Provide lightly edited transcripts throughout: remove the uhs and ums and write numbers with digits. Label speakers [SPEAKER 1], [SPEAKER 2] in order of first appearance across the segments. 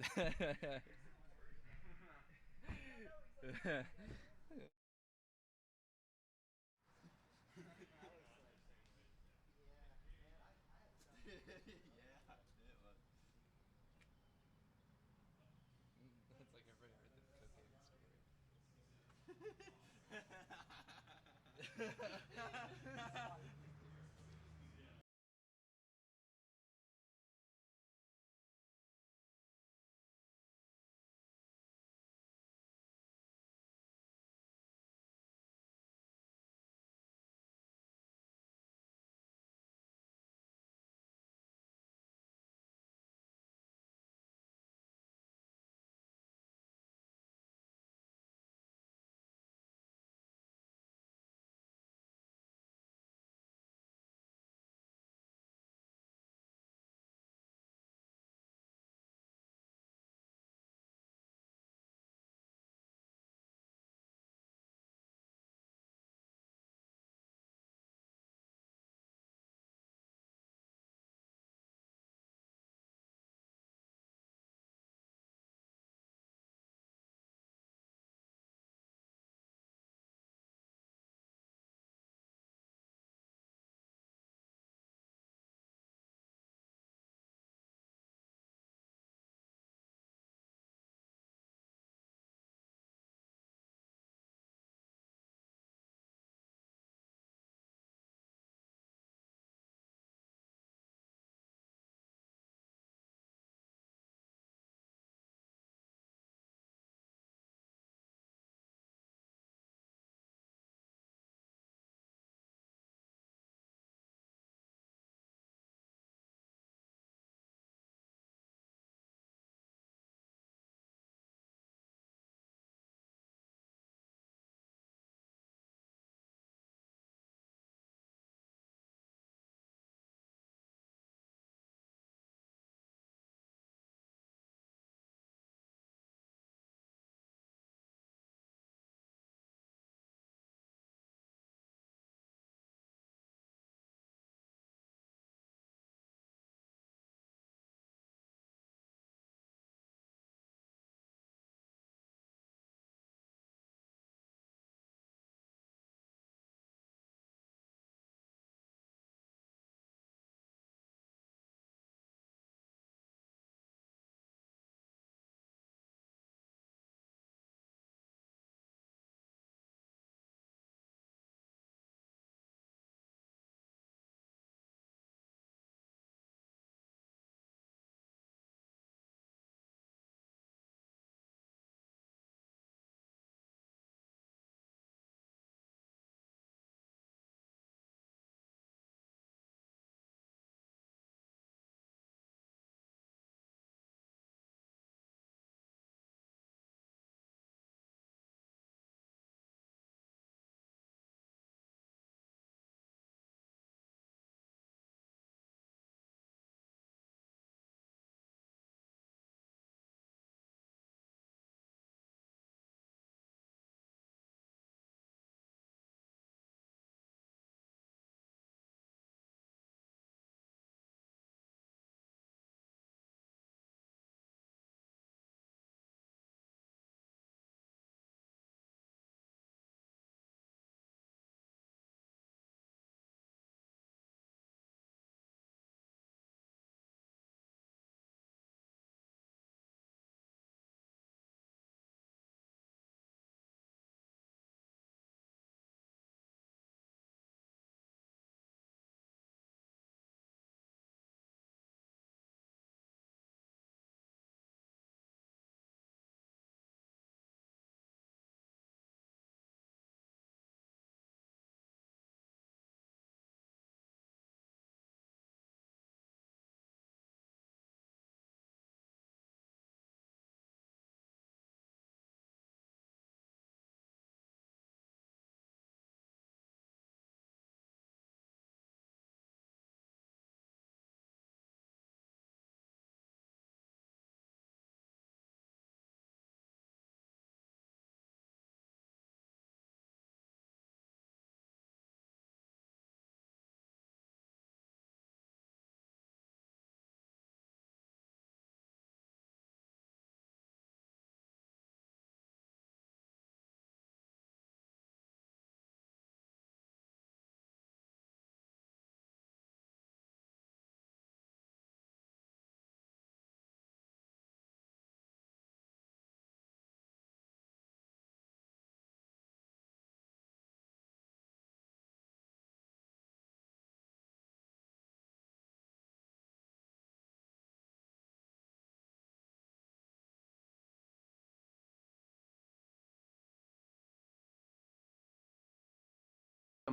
[SPEAKER 1] That's like everybody heard the cocaine story.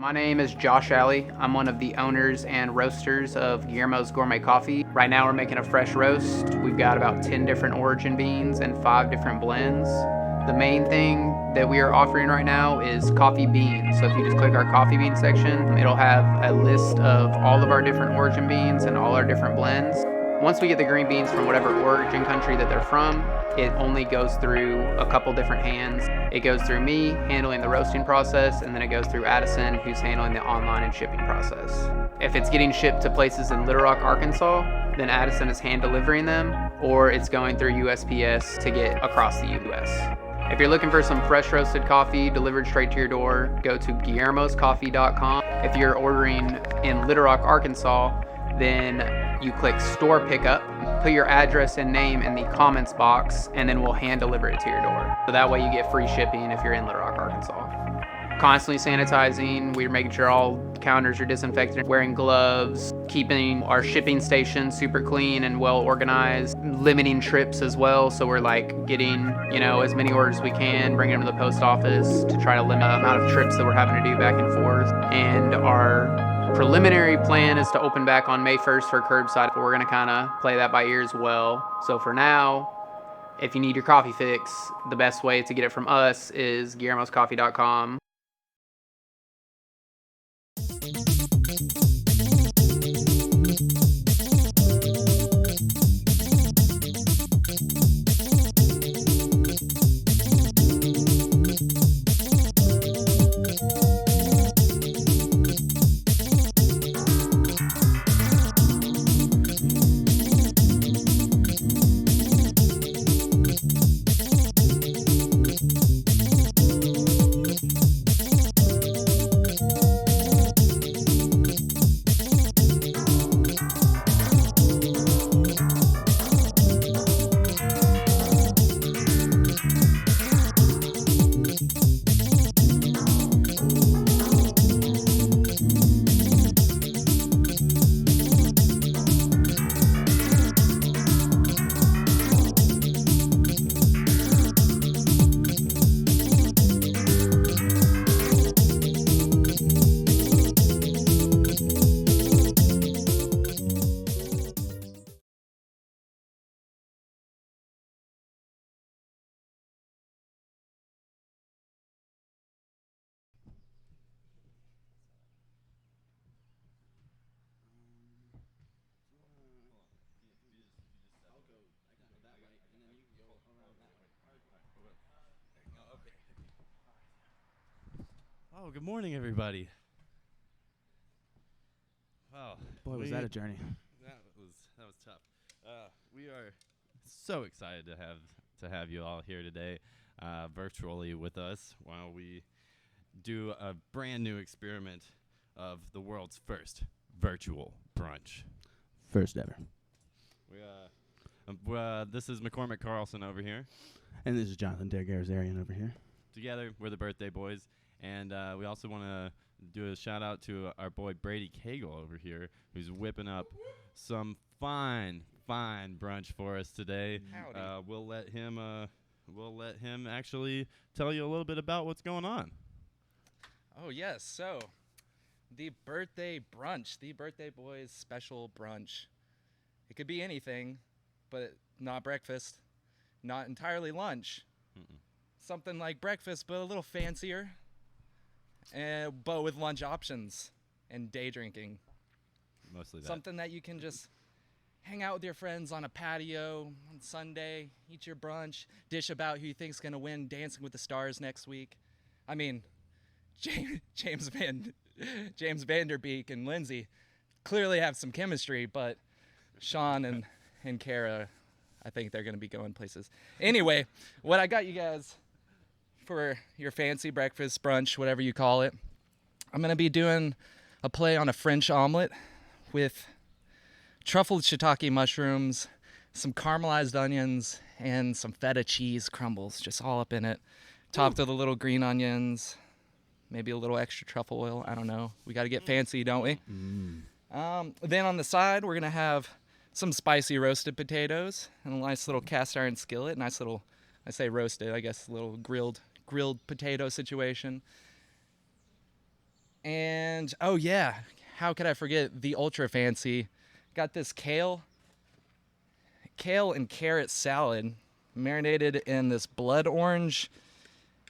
[SPEAKER 2] My name is Josh Alley. I'm one of the owners and roasters of Guillermo's Gourmet Coffee. Right now we're making a fresh roast. We've got about 10 different origin beans and 5 different blends. The main thing that we are offering right now is coffee beans. So if you just click our coffee bean section, it'll have a list of all of our different origin beans and all our different blends. Once we get the green beans from whatever origin country that they're from, it only goes through a couple different hands. It goes through me, handling the roasting process, and then it goes through Addison, who's handling the online and shipping process. If it's getting shipped to places in Little Rock, Arkansas, then Addison is hand delivering them, or it's going through USPS to get across the US. If you're looking for some fresh roasted coffee delivered straight to your door, go to guillermoscoffee.com. If you're ordering in Little Rock, Arkansas, then you click store pickup, put your address and name in the comments box, and then we'll hand deliver it to your door. So that way you get free shipping if you're in Little Rock, Arkansas. Constantly sanitizing, we're making sure all counters are disinfected, wearing gloves, keeping our shipping station super clean and well organized, limiting trips as well. So we're like getting, as many orders as we can, bringing them to the post office to try to limit the amount of trips that we're having to do back and forth. And our preliminary plan is to open back on May 1st for curbside, but we're going to kind of play that by ear as well. So for now, if you need your coffee fix, the best way to get it from us is guillermoscoffee.com.
[SPEAKER 3] Oh, good morning, everybody. Wow,
[SPEAKER 4] Boy, was that a journey.
[SPEAKER 3] That was tough. We are so excited to have you all here today, virtually with us while we do a brand new experiment of the world's first virtual brunch.
[SPEAKER 4] First ever.
[SPEAKER 3] This is McCormick Carlson over here.
[SPEAKER 4] And this is Jonathan Dergarzarian over here.
[SPEAKER 3] Together, we're the Birthday Boyz. And we also want to do a shout out to our boy Brady Cagle over here, who's whipping up some fine brunch for us today. We'll let him actually tell you a little bit about what's going on.
[SPEAKER 1] Oh, yes. So, the birthday brunch, the Birthday Boyz special brunch. It could be anything, but not breakfast, not entirely lunch. Something like breakfast, but a little fancier. But with lunch options and day drinking.
[SPEAKER 3] Mostly that.
[SPEAKER 1] Something that you can just hang out with your friends on a patio on Sunday, eat your brunch, dish about who you think's going to win Dancing with the Stars next week. I mean, James Vanderbeek and Lindsay clearly have some chemistry, but Sean and Kara, I think they're going to be going places. Anyway, what I got you guys for your fancy breakfast, brunch, whatever you call it, I'm going to be doing a play on a French omelet with truffled shiitake mushrooms, some caramelized onions, and some feta cheese crumbles just all up in it, topped with a little green onions, maybe a little extra truffle oil. I don't know. We got to get fancy, don't we? Then on the side, we're going to have some spicy roasted potatoes and a nice little cast iron skillet. Nice little, I say roasted, I guess a little grilled potato situation. And, oh yeah, how could I forget the ultra fancy? Got this kale and carrot salad marinated in this blood orange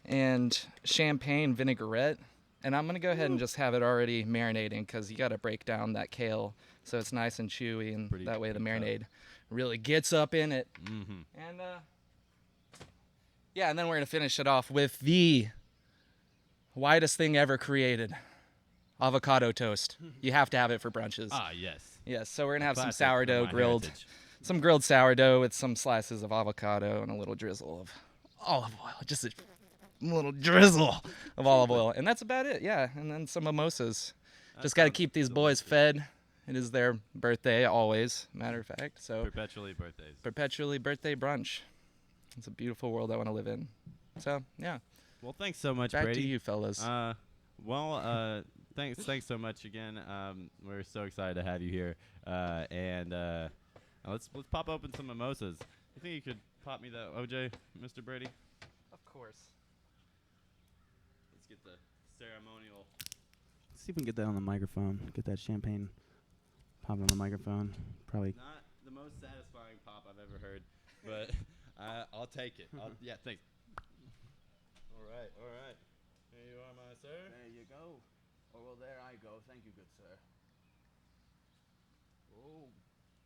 [SPEAKER 1] and champagne vinaigrette. And I'm going to go ahead and just have it already marinating because you got to break down that kale so it's nice and chewy, and that way the marinade really gets up in it.
[SPEAKER 3] Mm-hmm.
[SPEAKER 1] And, yeah, and then we're going to finish it off with the widest thing ever created. Avocado toast. You have to have it for brunches.
[SPEAKER 3] Ah, yes.
[SPEAKER 1] Yes, so we're going to have some
[SPEAKER 3] Classic
[SPEAKER 1] sourdough
[SPEAKER 3] Vermont
[SPEAKER 1] grilled.
[SPEAKER 3] heritage.
[SPEAKER 1] Some grilled sourdough with some slices of avocado and a little drizzle of olive oil. Just a little drizzle of olive oil. And that's about it, yeah. And then some mimosas. Just got to keep these boys fed. It is their birthday always, matter of fact. So
[SPEAKER 3] Perpetually birthdays.
[SPEAKER 1] perpetually birthday brunch. It's a beautiful world I want to live in. So, yeah.
[SPEAKER 3] Well, thanks so much,
[SPEAKER 1] Back
[SPEAKER 3] Brady.
[SPEAKER 1] to you, fellas.
[SPEAKER 3] Thanks so much again. We're so excited to have you here. And let's pop open some mimosas. You think you could pop me that OJ, Mr. Brady?
[SPEAKER 1] Of course.
[SPEAKER 3] Let's get the ceremonial.
[SPEAKER 4] Let's see if we can get that on the microphone. Get that champagne popping on the microphone. Probably.
[SPEAKER 3] Not the most satisfying pop I've ever heard, but I'll take it. Yeah, thanks. All right. Here you are, my sir.
[SPEAKER 4] There you go. Oh, well, there I go. Thank you, good sir.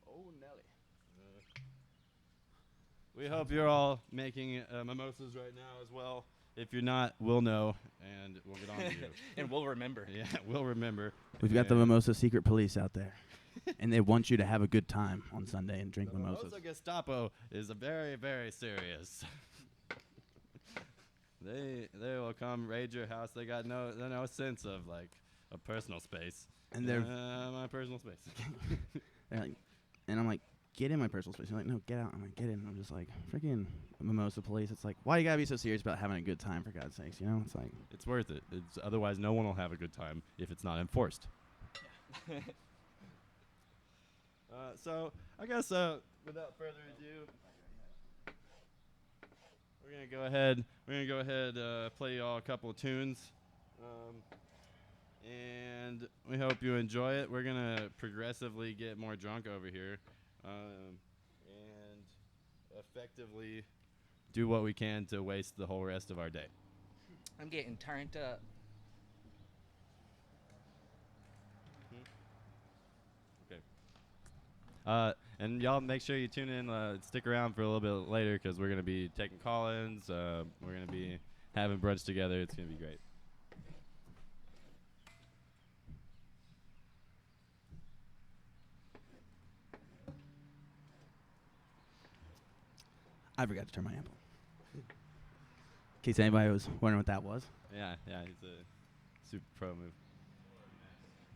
[SPEAKER 4] Oh, Nelly.
[SPEAKER 3] We hope you're all making mimosas right now as well. If you're not, we'll know, and we'll get on to you.
[SPEAKER 1] And we'll remember.
[SPEAKER 3] Yeah, we'll remember.
[SPEAKER 4] We've got the
[SPEAKER 3] And
[SPEAKER 4] Mimosa secret police out there. And they want you to have a good time on Sunday and drink
[SPEAKER 3] the
[SPEAKER 4] mimosas.
[SPEAKER 3] Mimosa Gestapo is a very, very serious. They will come raid your house. They got no sense of like a personal space.
[SPEAKER 4] And they're
[SPEAKER 3] my personal space.
[SPEAKER 4] They're like, and I'm like, get in my personal space. They're like, no, get out. I'm like, get in. I'm just like, freaking mimosa police. It's like, why you gotta be so serious about having a good time, for God's sakes? You know, it's like,
[SPEAKER 3] It's worth it. It's otherwise no one will have a good time if it's not enforced. So I guess without further ado, we're gonna go ahead, play y'all a couple of tunes, and we hope you enjoy it. We're gonna progressively get more drunk over here, and effectively do what we can to waste the whole rest of our day.
[SPEAKER 1] I'm getting turned up.
[SPEAKER 3] And y'all make sure you tune in, stick around for a little bit later because we're going to be taking call-ins. We're going to be having brunch together. It's going to be great.
[SPEAKER 4] I forgot to turn my amp on. In case anybody was wondering what that was.
[SPEAKER 3] Yeah, it's a super pro move.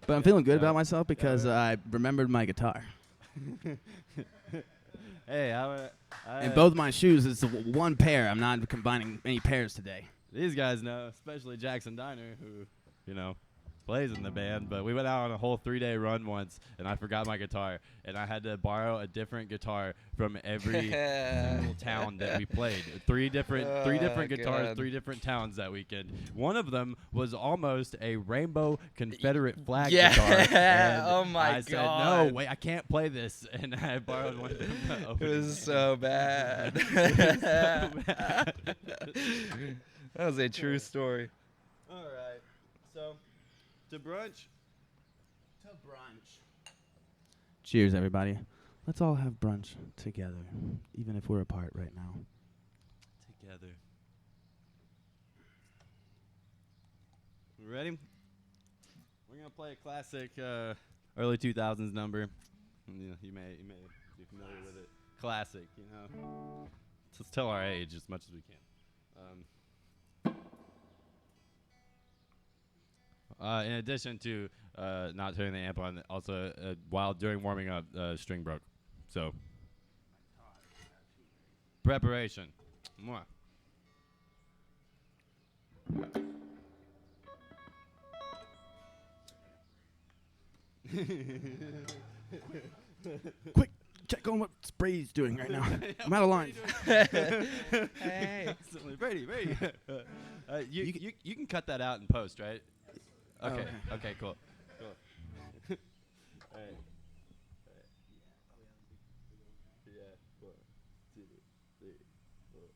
[SPEAKER 4] But I'm feeling good
[SPEAKER 3] Yeah.
[SPEAKER 4] about myself because
[SPEAKER 3] Yeah.
[SPEAKER 4] I remembered my guitar.
[SPEAKER 3] Hey,
[SPEAKER 4] And both my shoes is one pair. I'm not combining any pairs today.
[SPEAKER 3] these guys know, especially Jackson Diner, who, plays in the band. But we went out on a whole 3-day run once, and I forgot my guitar, and I had to borrow a different guitar from every single town that we played. Three different guitars,
[SPEAKER 1] God.
[SPEAKER 3] 3 different towns that weekend. One of them was almost a rainbow Confederate flag
[SPEAKER 1] Yeah.
[SPEAKER 3] guitar. And
[SPEAKER 1] Oh my
[SPEAKER 3] I said,
[SPEAKER 1] God.
[SPEAKER 3] no, wait, I can't play this, and I borrowed one from the
[SPEAKER 1] It
[SPEAKER 3] opening
[SPEAKER 1] was
[SPEAKER 3] band.
[SPEAKER 1] so bad.
[SPEAKER 3] It was so bad.
[SPEAKER 1] That was a true story.
[SPEAKER 3] All right, so to brunch.
[SPEAKER 4] Cheers, everybody. Let's all have brunch together, even if we're apart right now.
[SPEAKER 3] Together. We ready? We're gonna play a classic early 2000s number. You may be familiar with it. Classic, Let's tell our age as much as we can. In addition to not turning the amp on, also while during warming up, string broke. So preparation. Mwah.
[SPEAKER 4] Quick, check on what Brady's doing right now. I'm out of line.
[SPEAKER 1] Hey.
[SPEAKER 3] Brady. You can cut that out in post, right? Okay.
[SPEAKER 4] Oh,
[SPEAKER 3] Okay. Cool. Cool. All right. Yeah. 1, 2, 3, 4.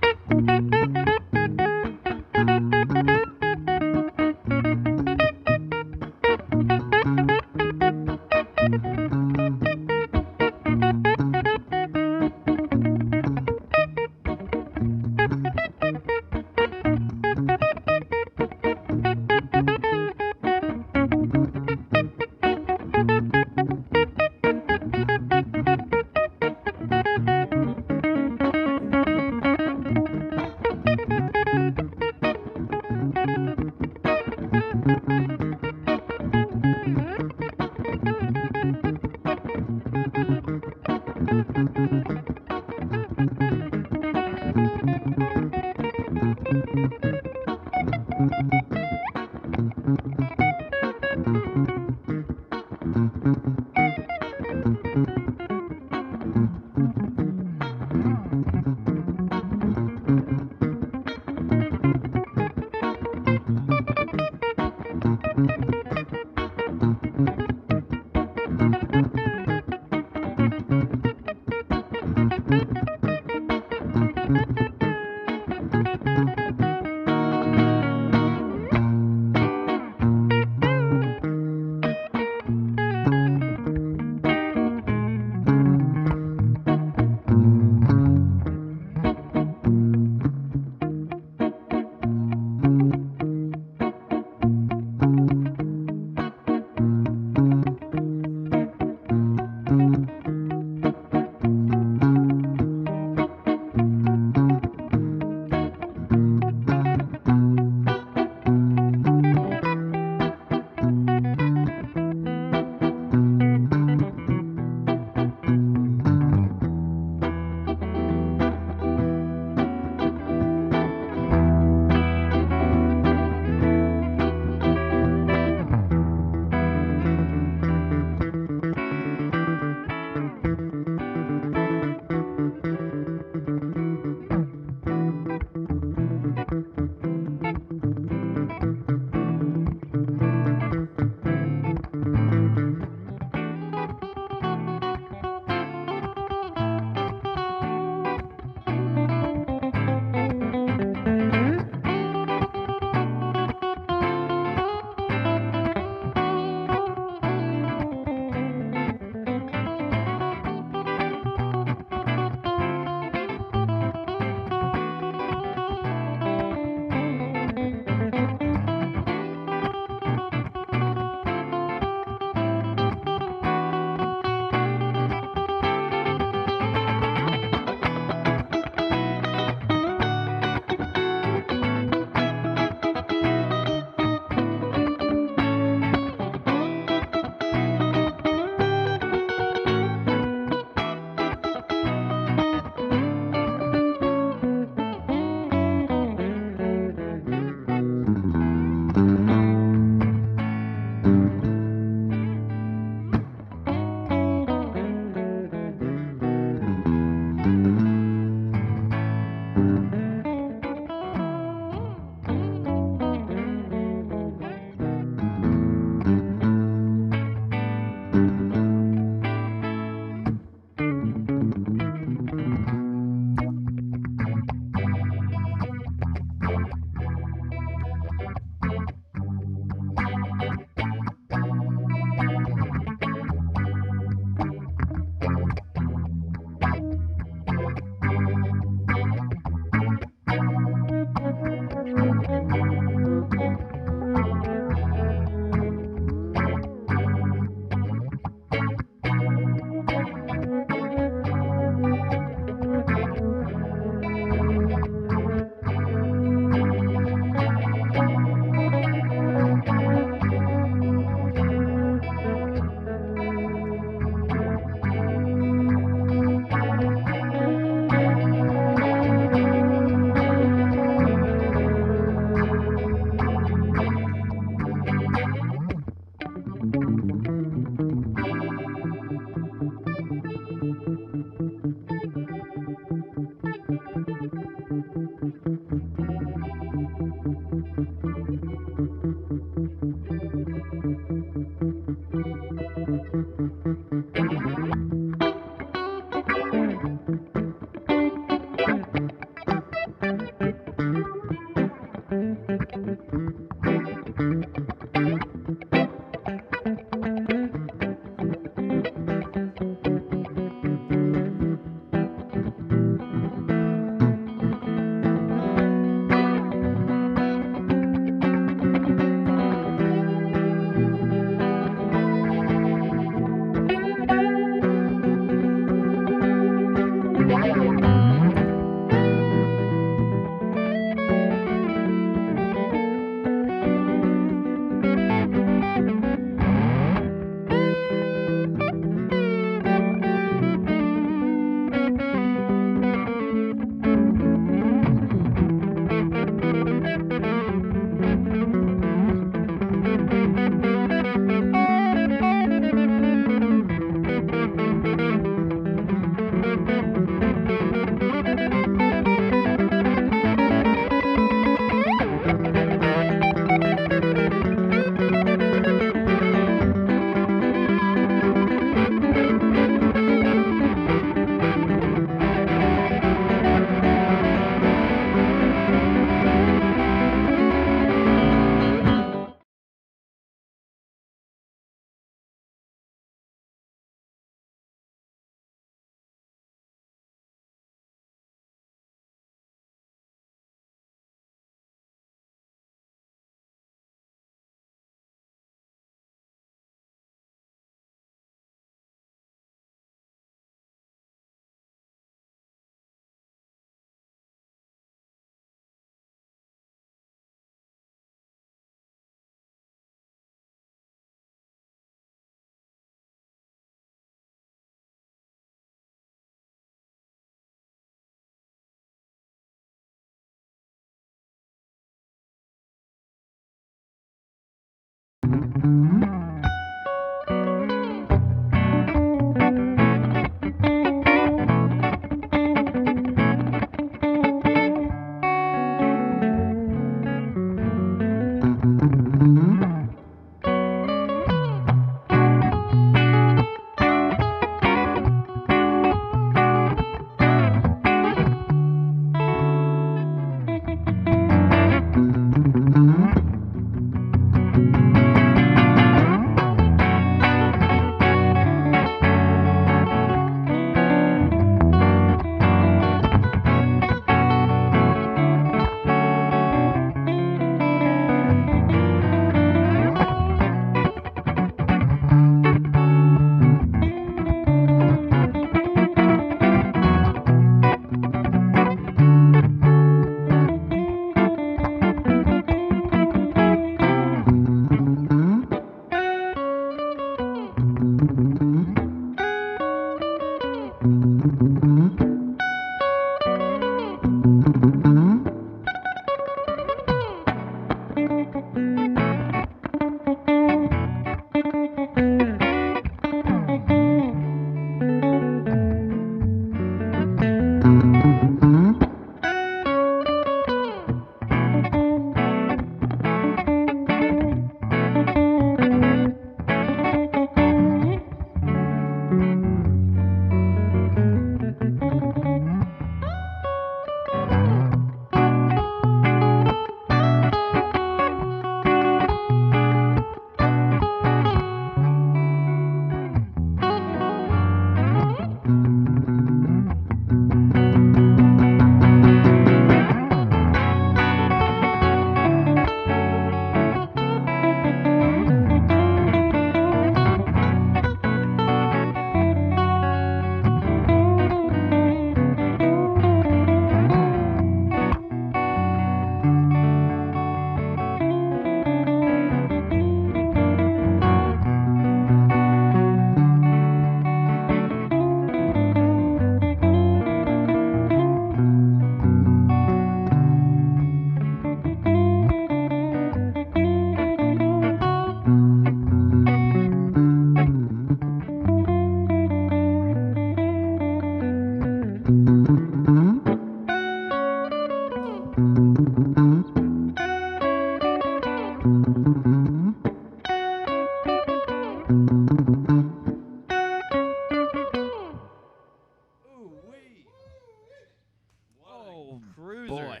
[SPEAKER 4] Boy,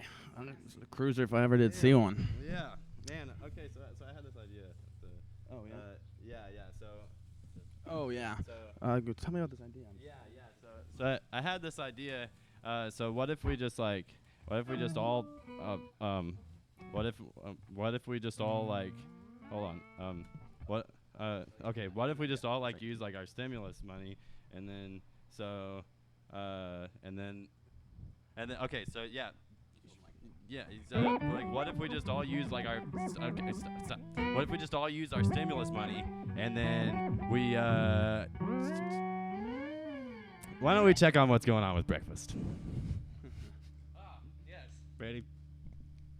[SPEAKER 4] it's a cruiser if I ever did see one.
[SPEAKER 3] Yeah, man. Okay, so I had this idea.
[SPEAKER 4] Oh
[SPEAKER 3] Yeah. So.
[SPEAKER 4] Oh yeah.
[SPEAKER 3] So.
[SPEAKER 4] Tell me about this idea.
[SPEAKER 3] Yeah. So I had this idea. So what if we just all hold on. What if we just all use our stimulus money, and then okay, so yeah. Yeah, so what if we just all use what if we just all use our stimulus money, and then we why don't we check on what's going on with breakfast?
[SPEAKER 1] Yes.
[SPEAKER 3] Brady?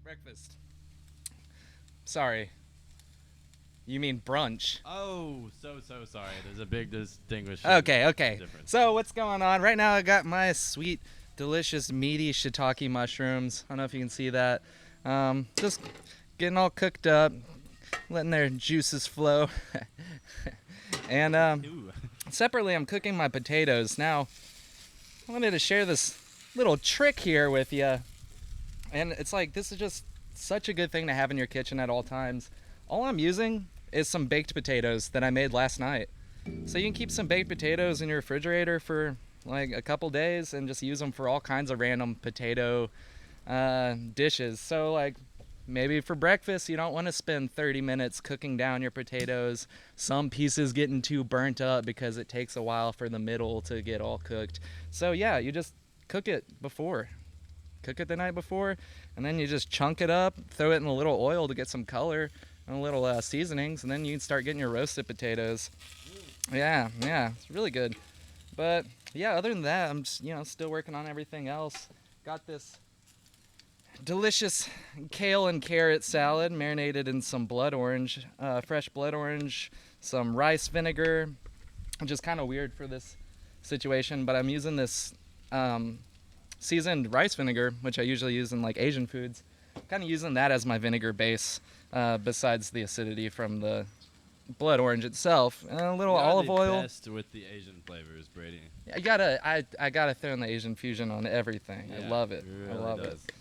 [SPEAKER 1] Breakfast. Sorry. You mean brunch.
[SPEAKER 3] Oh, so sorry. There's a big distinguishing
[SPEAKER 1] Okay.
[SPEAKER 3] difference.
[SPEAKER 1] So what's going on? Right now I got my sweet, delicious, meaty shiitake mushrooms. I don't know if you can see that. Just getting all cooked up, letting their juices flow. And separately, I'm cooking my potatoes. Now, I wanted to share this little trick here with you. And it's this is just such a good thing to have in your kitchen at all times. All I'm using is some baked potatoes that I made last night. So you can keep some baked potatoes in your refrigerator for a couple days and just use them for all kinds of random potato dishes. So maybe for breakfast you don't want to spend 30 minutes cooking down your potatoes, some pieces getting too burnt up because it takes a while for the middle to get all cooked. So yeah, you just cook it the night before, and then you just chunk it up, throw it in a little oil to get some color and a little seasonings, and then you can start getting your roasted potatoes. Yeah, it's really good. But yeah, other than that, I'm just, still working on everything else. Got this delicious kale and carrot salad marinated in some blood orange, fresh blood orange, some rice vinegar, which is kind of weird for this situation, but I'm using this seasoned rice vinegar, which I usually use in Asian foods. Kind of using that as my vinegar base, besides the acidity from the blood orange itself, and a little olive oil.
[SPEAKER 3] Best with the Asian flavors, Brady.
[SPEAKER 1] I gotta throw in the Asian fusion on everything.
[SPEAKER 3] Yeah,
[SPEAKER 1] I love it.
[SPEAKER 3] Really
[SPEAKER 1] I love
[SPEAKER 3] does.
[SPEAKER 1] it.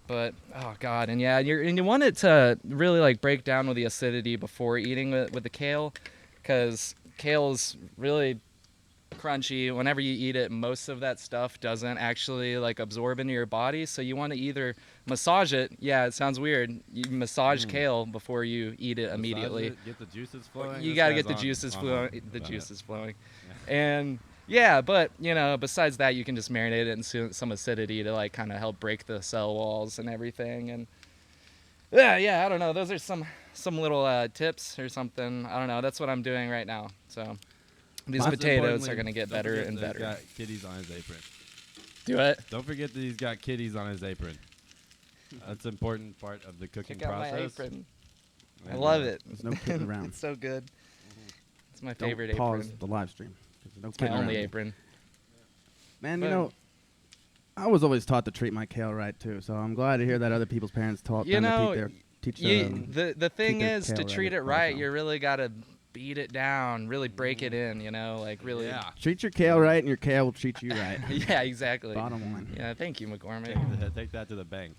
[SPEAKER 1] But oh god, and yeah, you want it to really break down with the acidity before eating with the kale, because kale is really crunchy. Whenever you eat it, most of that stuff doesn't actually absorb into your body, so you want to either massage it. Yeah, it sounds weird. You massage kale before you eat it immediately.
[SPEAKER 3] Get the juices flowing.
[SPEAKER 1] You got to get the juices flowing. And yeah, but besides that, you can just marinate it in some acidity to kind of help break the cell walls and everything. And yeah, I don't know. Those are some little tips or something. I don't know. That's what I'm doing right now. So These
[SPEAKER 3] Most
[SPEAKER 1] potatoes
[SPEAKER 3] importantly,
[SPEAKER 1] are gonna get
[SPEAKER 3] don't
[SPEAKER 1] better
[SPEAKER 3] forget
[SPEAKER 1] and
[SPEAKER 3] that he's
[SPEAKER 1] better.
[SPEAKER 3] got kitties on his apron.
[SPEAKER 1] Do it.
[SPEAKER 3] Don't forget that he's got kitties on his apron. That's an important part of the cooking
[SPEAKER 1] Check out my
[SPEAKER 3] process.
[SPEAKER 1] apron. I
[SPEAKER 3] And,
[SPEAKER 1] love it.
[SPEAKER 4] There's no kidding around.
[SPEAKER 1] It's so good. It's my
[SPEAKER 4] Don't
[SPEAKER 1] favorite
[SPEAKER 4] pause
[SPEAKER 1] apron.
[SPEAKER 4] the live stream. There's no
[SPEAKER 1] It's my
[SPEAKER 4] kidding
[SPEAKER 1] only
[SPEAKER 4] around.
[SPEAKER 1] apron.
[SPEAKER 4] Man,
[SPEAKER 1] But-
[SPEAKER 4] you know, I was always taught to treat my kale right too. So I'm glad to hear that other people's parents taught
[SPEAKER 1] You
[SPEAKER 4] them
[SPEAKER 1] know,
[SPEAKER 4] to teach
[SPEAKER 1] the thing
[SPEAKER 4] their
[SPEAKER 1] is,
[SPEAKER 4] kale
[SPEAKER 1] to
[SPEAKER 4] right
[SPEAKER 1] treat
[SPEAKER 4] as
[SPEAKER 1] it
[SPEAKER 4] well,
[SPEAKER 1] right,
[SPEAKER 4] so.
[SPEAKER 1] you really gotta beat it down, really break it in. You know, like really.
[SPEAKER 3] Yeah.
[SPEAKER 4] Treat your kale right, and your kale will treat you right.
[SPEAKER 1] Yeah, exactly.
[SPEAKER 4] Bottom line.
[SPEAKER 1] Yeah, thank you, McCormick.
[SPEAKER 3] Take that to the bank.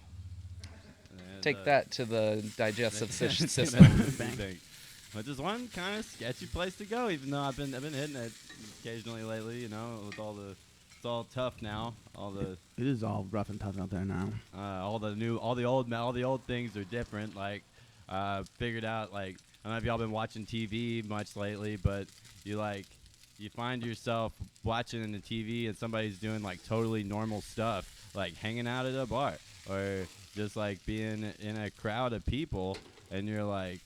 [SPEAKER 3] And,
[SPEAKER 1] Take that to the digestive
[SPEAKER 3] Take that
[SPEAKER 1] system.
[SPEAKER 3] to the bank. Which is one kind of sketchy place to go, even though I've been hitting it occasionally lately. You know, with it's all tough now.
[SPEAKER 4] It is all rough and tough out there now.
[SPEAKER 3] All the old things are different. Like, figured out, like, I don't know if y'all been watching TV much lately, but you find yourself watching the TV and somebody's doing like totally normal stuff, like hanging out at a bar or just like being in a crowd of people, and you're like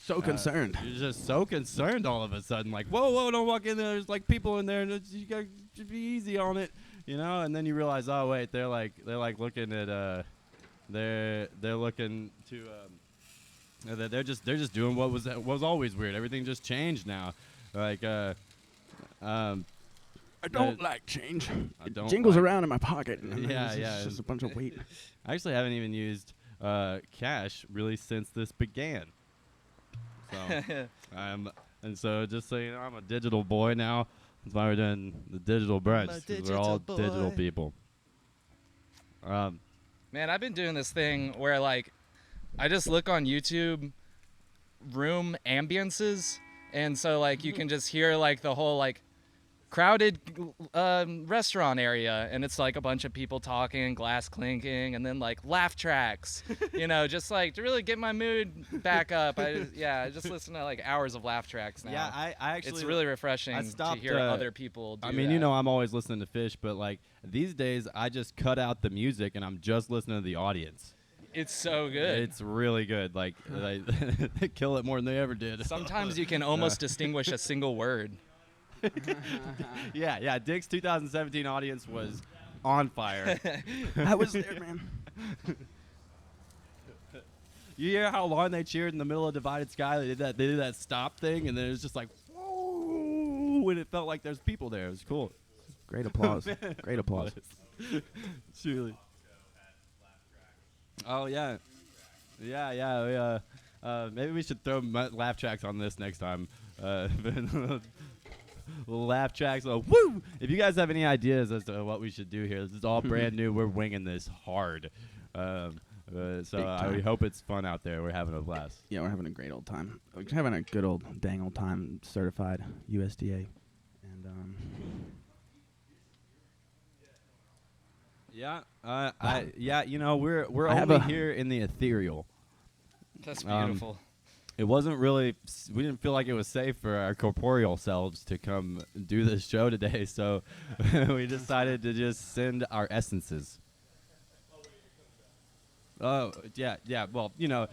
[SPEAKER 4] So concerned.
[SPEAKER 3] You're just so concerned all of a sudden, like, whoa, don't walk in there. There's like people in there, and you gotta be easy on it, you know. And then you realize, oh wait, they're like looking at they're looking to they're just doing what was always weird. Everything just changed now, like
[SPEAKER 4] I don't like change.
[SPEAKER 3] I
[SPEAKER 4] It
[SPEAKER 3] don't
[SPEAKER 4] jingles
[SPEAKER 3] like-
[SPEAKER 4] around in my pocket. And
[SPEAKER 3] Yeah,
[SPEAKER 4] it's
[SPEAKER 3] yeah.
[SPEAKER 4] just a bunch of weight.
[SPEAKER 3] I actually haven't even used cash really since this began. So and so just so you know, I'm a digital boy now. That's why we're doing the digital brunch. 'Cause we're all
[SPEAKER 1] digital
[SPEAKER 3] digital
[SPEAKER 1] boy.
[SPEAKER 3] people.
[SPEAKER 1] Man, I've been doing this thing where like I just look on YouTube room ambiances, and so like you can just hear like the whole like crowded restaurant area, and it's like a bunch of people talking, glass clinking, and then like laugh tracks, you know, just like to really get my mood back up. I just listen to like hours of laugh tracks now.
[SPEAKER 3] Yeah, I actually.
[SPEAKER 1] it's really refreshing
[SPEAKER 3] I
[SPEAKER 1] to
[SPEAKER 3] stopped,
[SPEAKER 1] hear other people do
[SPEAKER 3] I mean,
[SPEAKER 1] that.
[SPEAKER 3] you know, I'm always listening to Fish, but like these days, I just cut out the music and I'm just listening to the audience.
[SPEAKER 1] It's so good.
[SPEAKER 3] It's really good. Like they kill it more than they ever did.
[SPEAKER 1] Sometimes you can almost distinguish a single word.
[SPEAKER 3] Yeah. Dick's 2017 audience was on fire.
[SPEAKER 4] I was there, man.
[SPEAKER 3] You hear how long they cheered in the middle of Divided Sky? They did that stop thing, and then it was just like, whoa, and it felt like there's people there. It was cool.
[SPEAKER 4] Great applause. Great applause.
[SPEAKER 3] Truly. Oh yeah, yeah. Maybe we should throw laugh tracks on this next time. Laugh tracks. Oh, woo! If you guys have any ideas as to what we should do here, this is all brand new. We're winging this hard. So we hope it's fun out there. We're having a blast.
[SPEAKER 4] Yeah, we're having a great old time. We're having a good old dang old time. Certified USDA, and
[SPEAKER 3] Yeah. You know, we're
[SPEAKER 4] I have
[SPEAKER 3] only
[SPEAKER 4] a-
[SPEAKER 3] here in the ethereal.
[SPEAKER 1] That's beautiful.
[SPEAKER 3] It wasn't really. We didn't feel like it was safe for our corporeal selves to come do this show today, so we decided to just send our essences. Oh yeah. Well, you know.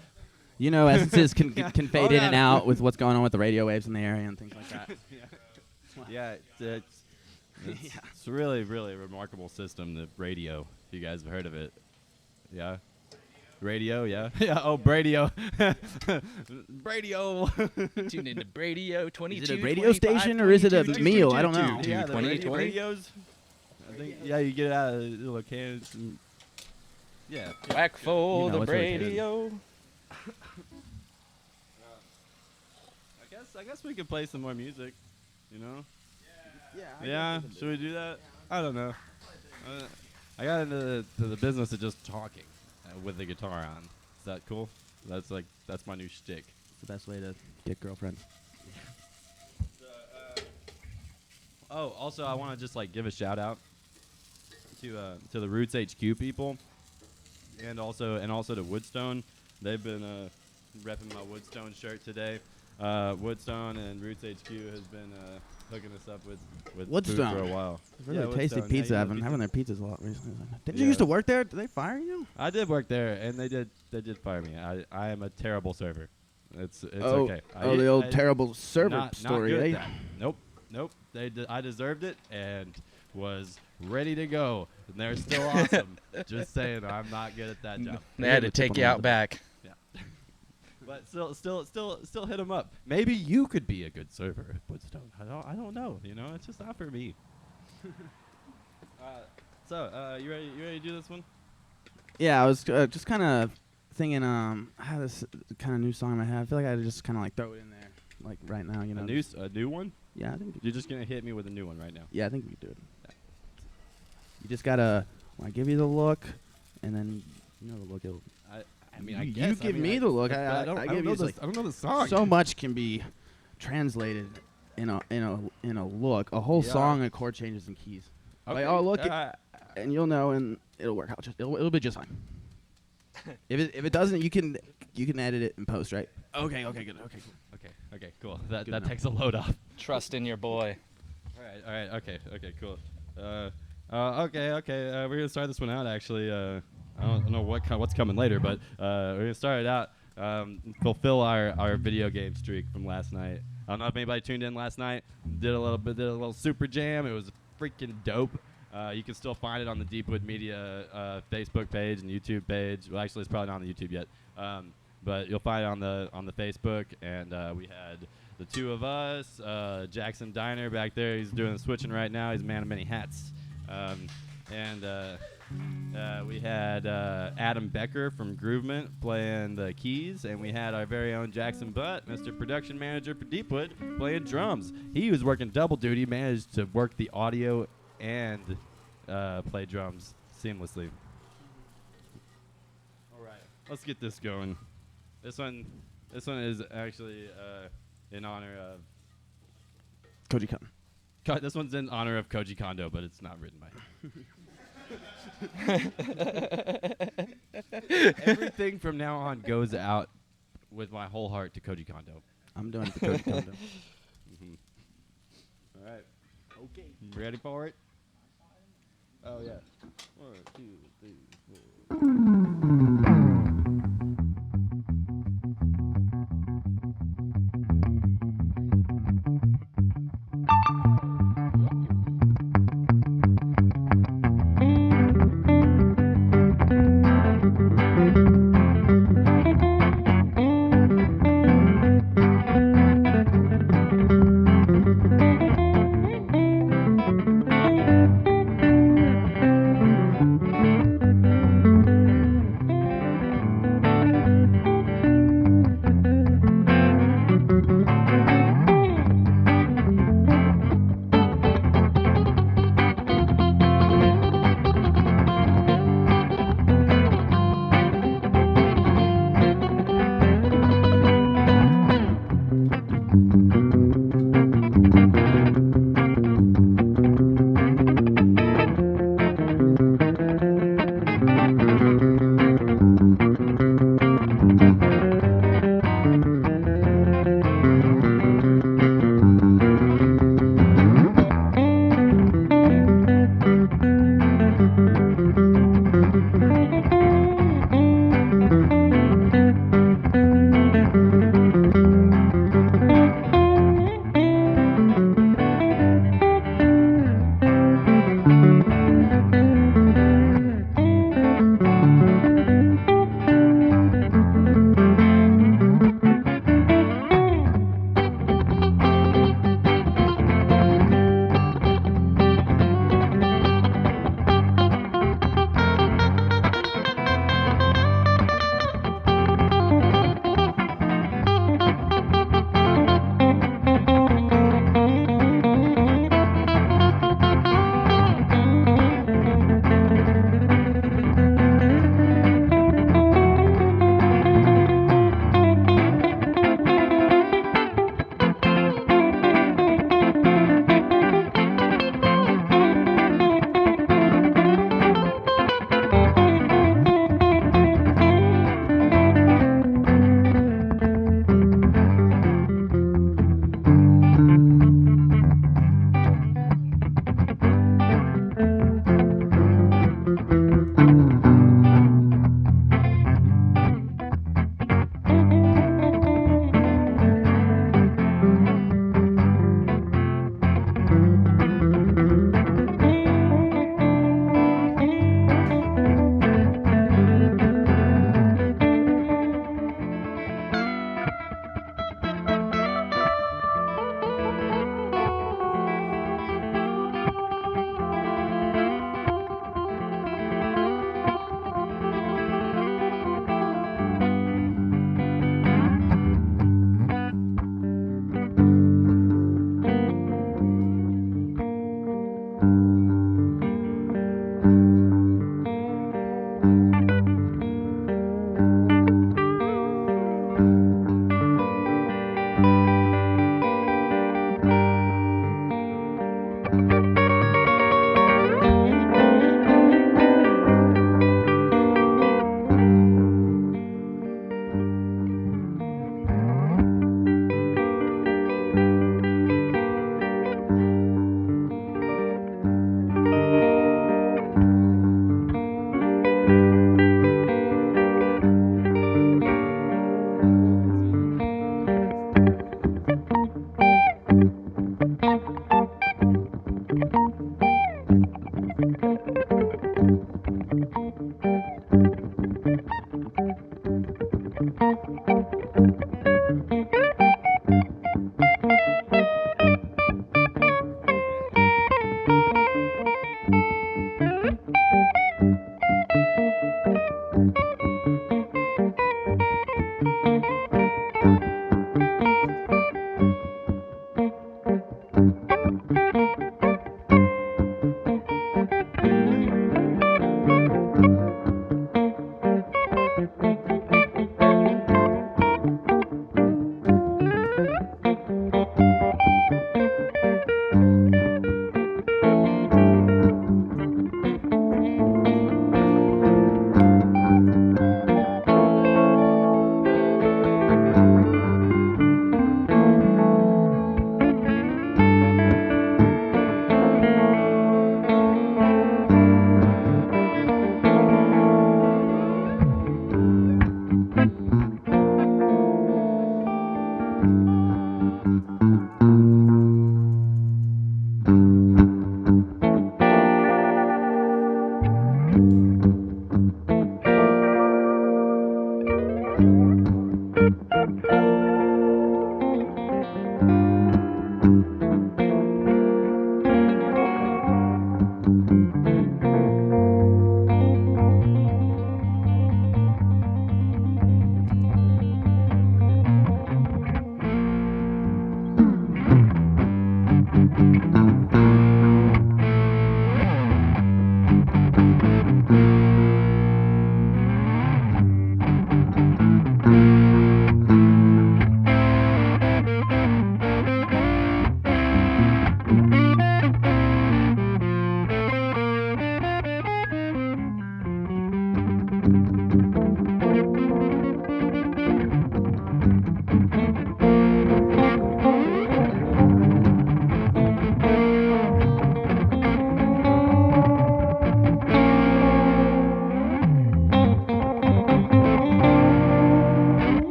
[SPEAKER 4] essences can fade
[SPEAKER 3] Oh,
[SPEAKER 4] in
[SPEAKER 3] yeah.
[SPEAKER 4] and out with what's going on with the radio waves in the area and things like that.
[SPEAKER 3] Yeah, it's really, really remarkable system, the radio. If you guys have heard of it. Yeah. Radio, yeah. Yeah, oh, Bradio. Bradio.
[SPEAKER 1] Tune into Radio 22.
[SPEAKER 4] Is it a radio station or is it a meal? I don't know.
[SPEAKER 3] Yeah, the
[SPEAKER 1] 2020.
[SPEAKER 3] radios. I think, yeah, you get it out of the little cans. And yeah.
[SPEAKER 1] Whack for
[SPEAKER 4] You know,
[SPEAKER 1] the
[SPEAKER 4] it's really good.
[SPEAKER 1] radio.
[SPEAKER 3] I guess we could play some more music, you know?
[SPEAKER 4] Yeah.
[SPEAKER 3] Yeah, should we do that? I don't know. I got into the business of just talking with the guitar on. Is that cool? That's my new shtick.
[SPEAKER 4] It's the best way to get girlfriends.
[SPEAKER 3] Oh, also I want to just like give a shout out to the Roots HQ people, and also to Woodstone. They've been repping my Woodstone shirt today. Woodstone and Roots HQ has been hooking us up with food
[SPEAKER 4] Woodstone.
[SPEAKER 3] for a while.
[SPEAKER 4] Really
[SPEAKER 3] Yeah,
[SPEAKER 4] tasty
[SPEAKER 3] Woodstone.
[SPEAKER 4] pizza.
[SPEAKER 3] Yeah,
[SPEAKER 4] I've been having their pizzas a lot recently. Didn't you
[SPEAKER 3] Yeah.
[SPEAKER 4] used to work there? Did they fire you?
[SPEAKER 3] I did work there, and they did fire me. I am a terrible server. It's
[SPEAKER 4] Oh,
[SPEAKER 3] okay.
[SPEAKER 4] the old terrible server story,
[SPEAKER 3] not good
[SPEAKER 4] eh?
[SPEAKER 3] at that. Nope. nope. I deserved it and was ready to go. And they're still awesome. Just saying, I'm not good at that job.
[SPEAKER 1] They had to take you out back.
[SPEAKER 3] Yeah. But still hit them up. Maybe you could be a good server at Woodstone. I don't know. You know, it's just not for me. So, you ready to do this one?
[SPEAKER 4] Yeah, I was just kind of thinking. I have this kind of new song in my head. I feel like I just kind of like throw it in there, like right now. You know,
[SPEAKER 3] A new one?
[SPEAKER 4] Yeah, I think
[SPEAKER 3] You're just gonna hit me with a new one right now.
[SPEAKER 4] Yeah, I think we can do it. Yeah. You just gotta. When I give you the look, and then you know the look.
[SPEAKER 3] I mean, I
[SPEAKER 4] you
[SPEAKER 3] guess.
[SPEAKER 4] give me the look. I
[SPEAKER 3] don't
[SPEAKER 4] give you
[SPEAKER 3] know
[SPEAKER 4] like
[SPEAKER 3] I don't know the song.
[SPEAKER 4] so much can be translated in a look. A whole song and chord changes and keys.
[SPEAKER 3] Okay.
[SPEAKER 4] Like, oh look, and you'll know, and it'll work out. It'll be just fine. if it doesn't, you can edit it and post, right? Okay, good. Okay, cool.
[SPEAKER 3] Okay, cool. That
[SPEAKER 4] enough.
[SPEAKER 3] takes a load off.
[SPEAKER 1] Trust in your boy.
[SPEAKER 3] All right. Okay, cool. Okay. We're gonna start this one out. Actually, I don't know what's coming later, but we're gonna start it out. Fulfill our video game streak from last night. I don't know if anybody tuned in last night. Did a little super jam. It was freaking dope. You can still find it on the Deepwood Media Facebook page and YouTube page. Well, actually, it's probably not on the YouTube yet. But you'll find it on the Facebook. And we had the two of us, Jackson Diner back there. He's doing the switching right now. He's a man of many hats. We had Adam Becker from Groovement playing the keys, and we had our very own Jackson Butt, Mr. Production Manager for Deepwood, playing drums. He was working double duty, managed to work the audio and play drums seamlessly. All right, let's get this going. This one is actually in honor of
[SPEAKER 4] Koji Kondo.
[SPEAKER 3] This one's in honor of Koji Kondo, but it's not written by him. Everything from now on goes out with my whole heart to Koji Kondo.
[SPEAKER 4] I'm doing it to Koji Kondo.
[SPEAKER 3] Mm-hmm. All right. Okay. Ready for it? Oh, yeah. 1, 2, 3, 4.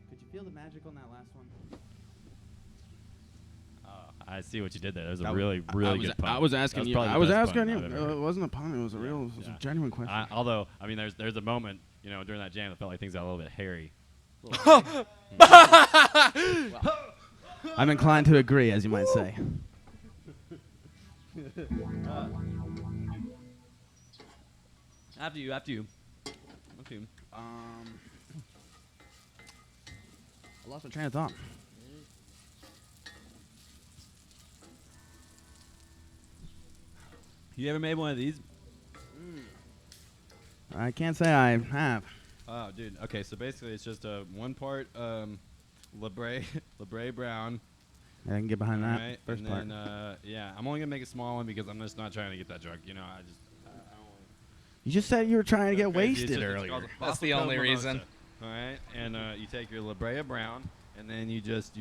[SPEAKER 4] Could you feel the magic on that last one?
[SPEAKER 3] I see what you did there. That was a
[SPEAKER 4] That
[SPEAKER 3] really,
[SPEAKER 4] was-
[SPEAKER 3] really
[SPEAKER 4] I was,
[SPEAKER 3] good pun.
[SPEAKER 4] I was
[SPEAKER 3] That
[SPEAKER 4] asking you.
[SPEAKER 3] probably the
[SPEAKER 4] I was
[SPEAKER 3] best
[SPEAKER 4] asking
[SPEAKER 3] pun
[SPEAKER 4] you.
[SPEAKER 3] I've ever heard.
[SPEAKER 4] It wasn't a pun. It was a real, it was
[SPEAKER 3] Yeah.
[SPEAKER 4] a genuine question.
[SPEAKER 3] Although, I mean, there's a moment, during that jam that felt like things got a little bit hairy.
[SPEAKER 4] I'm inclined to agree, as you might say.
[SPEAKER 3] After you.
[SPEAKER 4] I lost my train of thought.
[SPEAKER 3] You ever made one of these?
[SPEAKER 4] I can't say I have.
[SPEAKER 3] Oh, dude. Okay, so basically it's just a 1 part Labray Brown.
[SPEAKER 4] I can get behind that
[SPEAKER 3] right?
[SPEAKER 4] first
[SPEAKER 3] and
[SPEAKER 4] part.
[SPEAKER 3] then, yeah, I'm only gonna make a small one because I'm just not trying to get that drunk. I don't
[SPEAKER 4] You just said you were trying to get
[SPEAKER 3] crazy. It's
[SPEAKER 4] wasted
[SPEAKER 3] just- it's
[SPEAKER 4] earlier.
[SPEAKER 3] called a
[SPEAKER 1] That's
[SPEAKER 3] Fossil
[SPEAKER 1] the
[SPEAKER 3] Cove
[SPEAKER 1] only
[SPEAKER 3] Mimosa.
[SPEAKER 1] reason.
[SPEAKER 3] All right, and you take your La Brea Brown, and then you just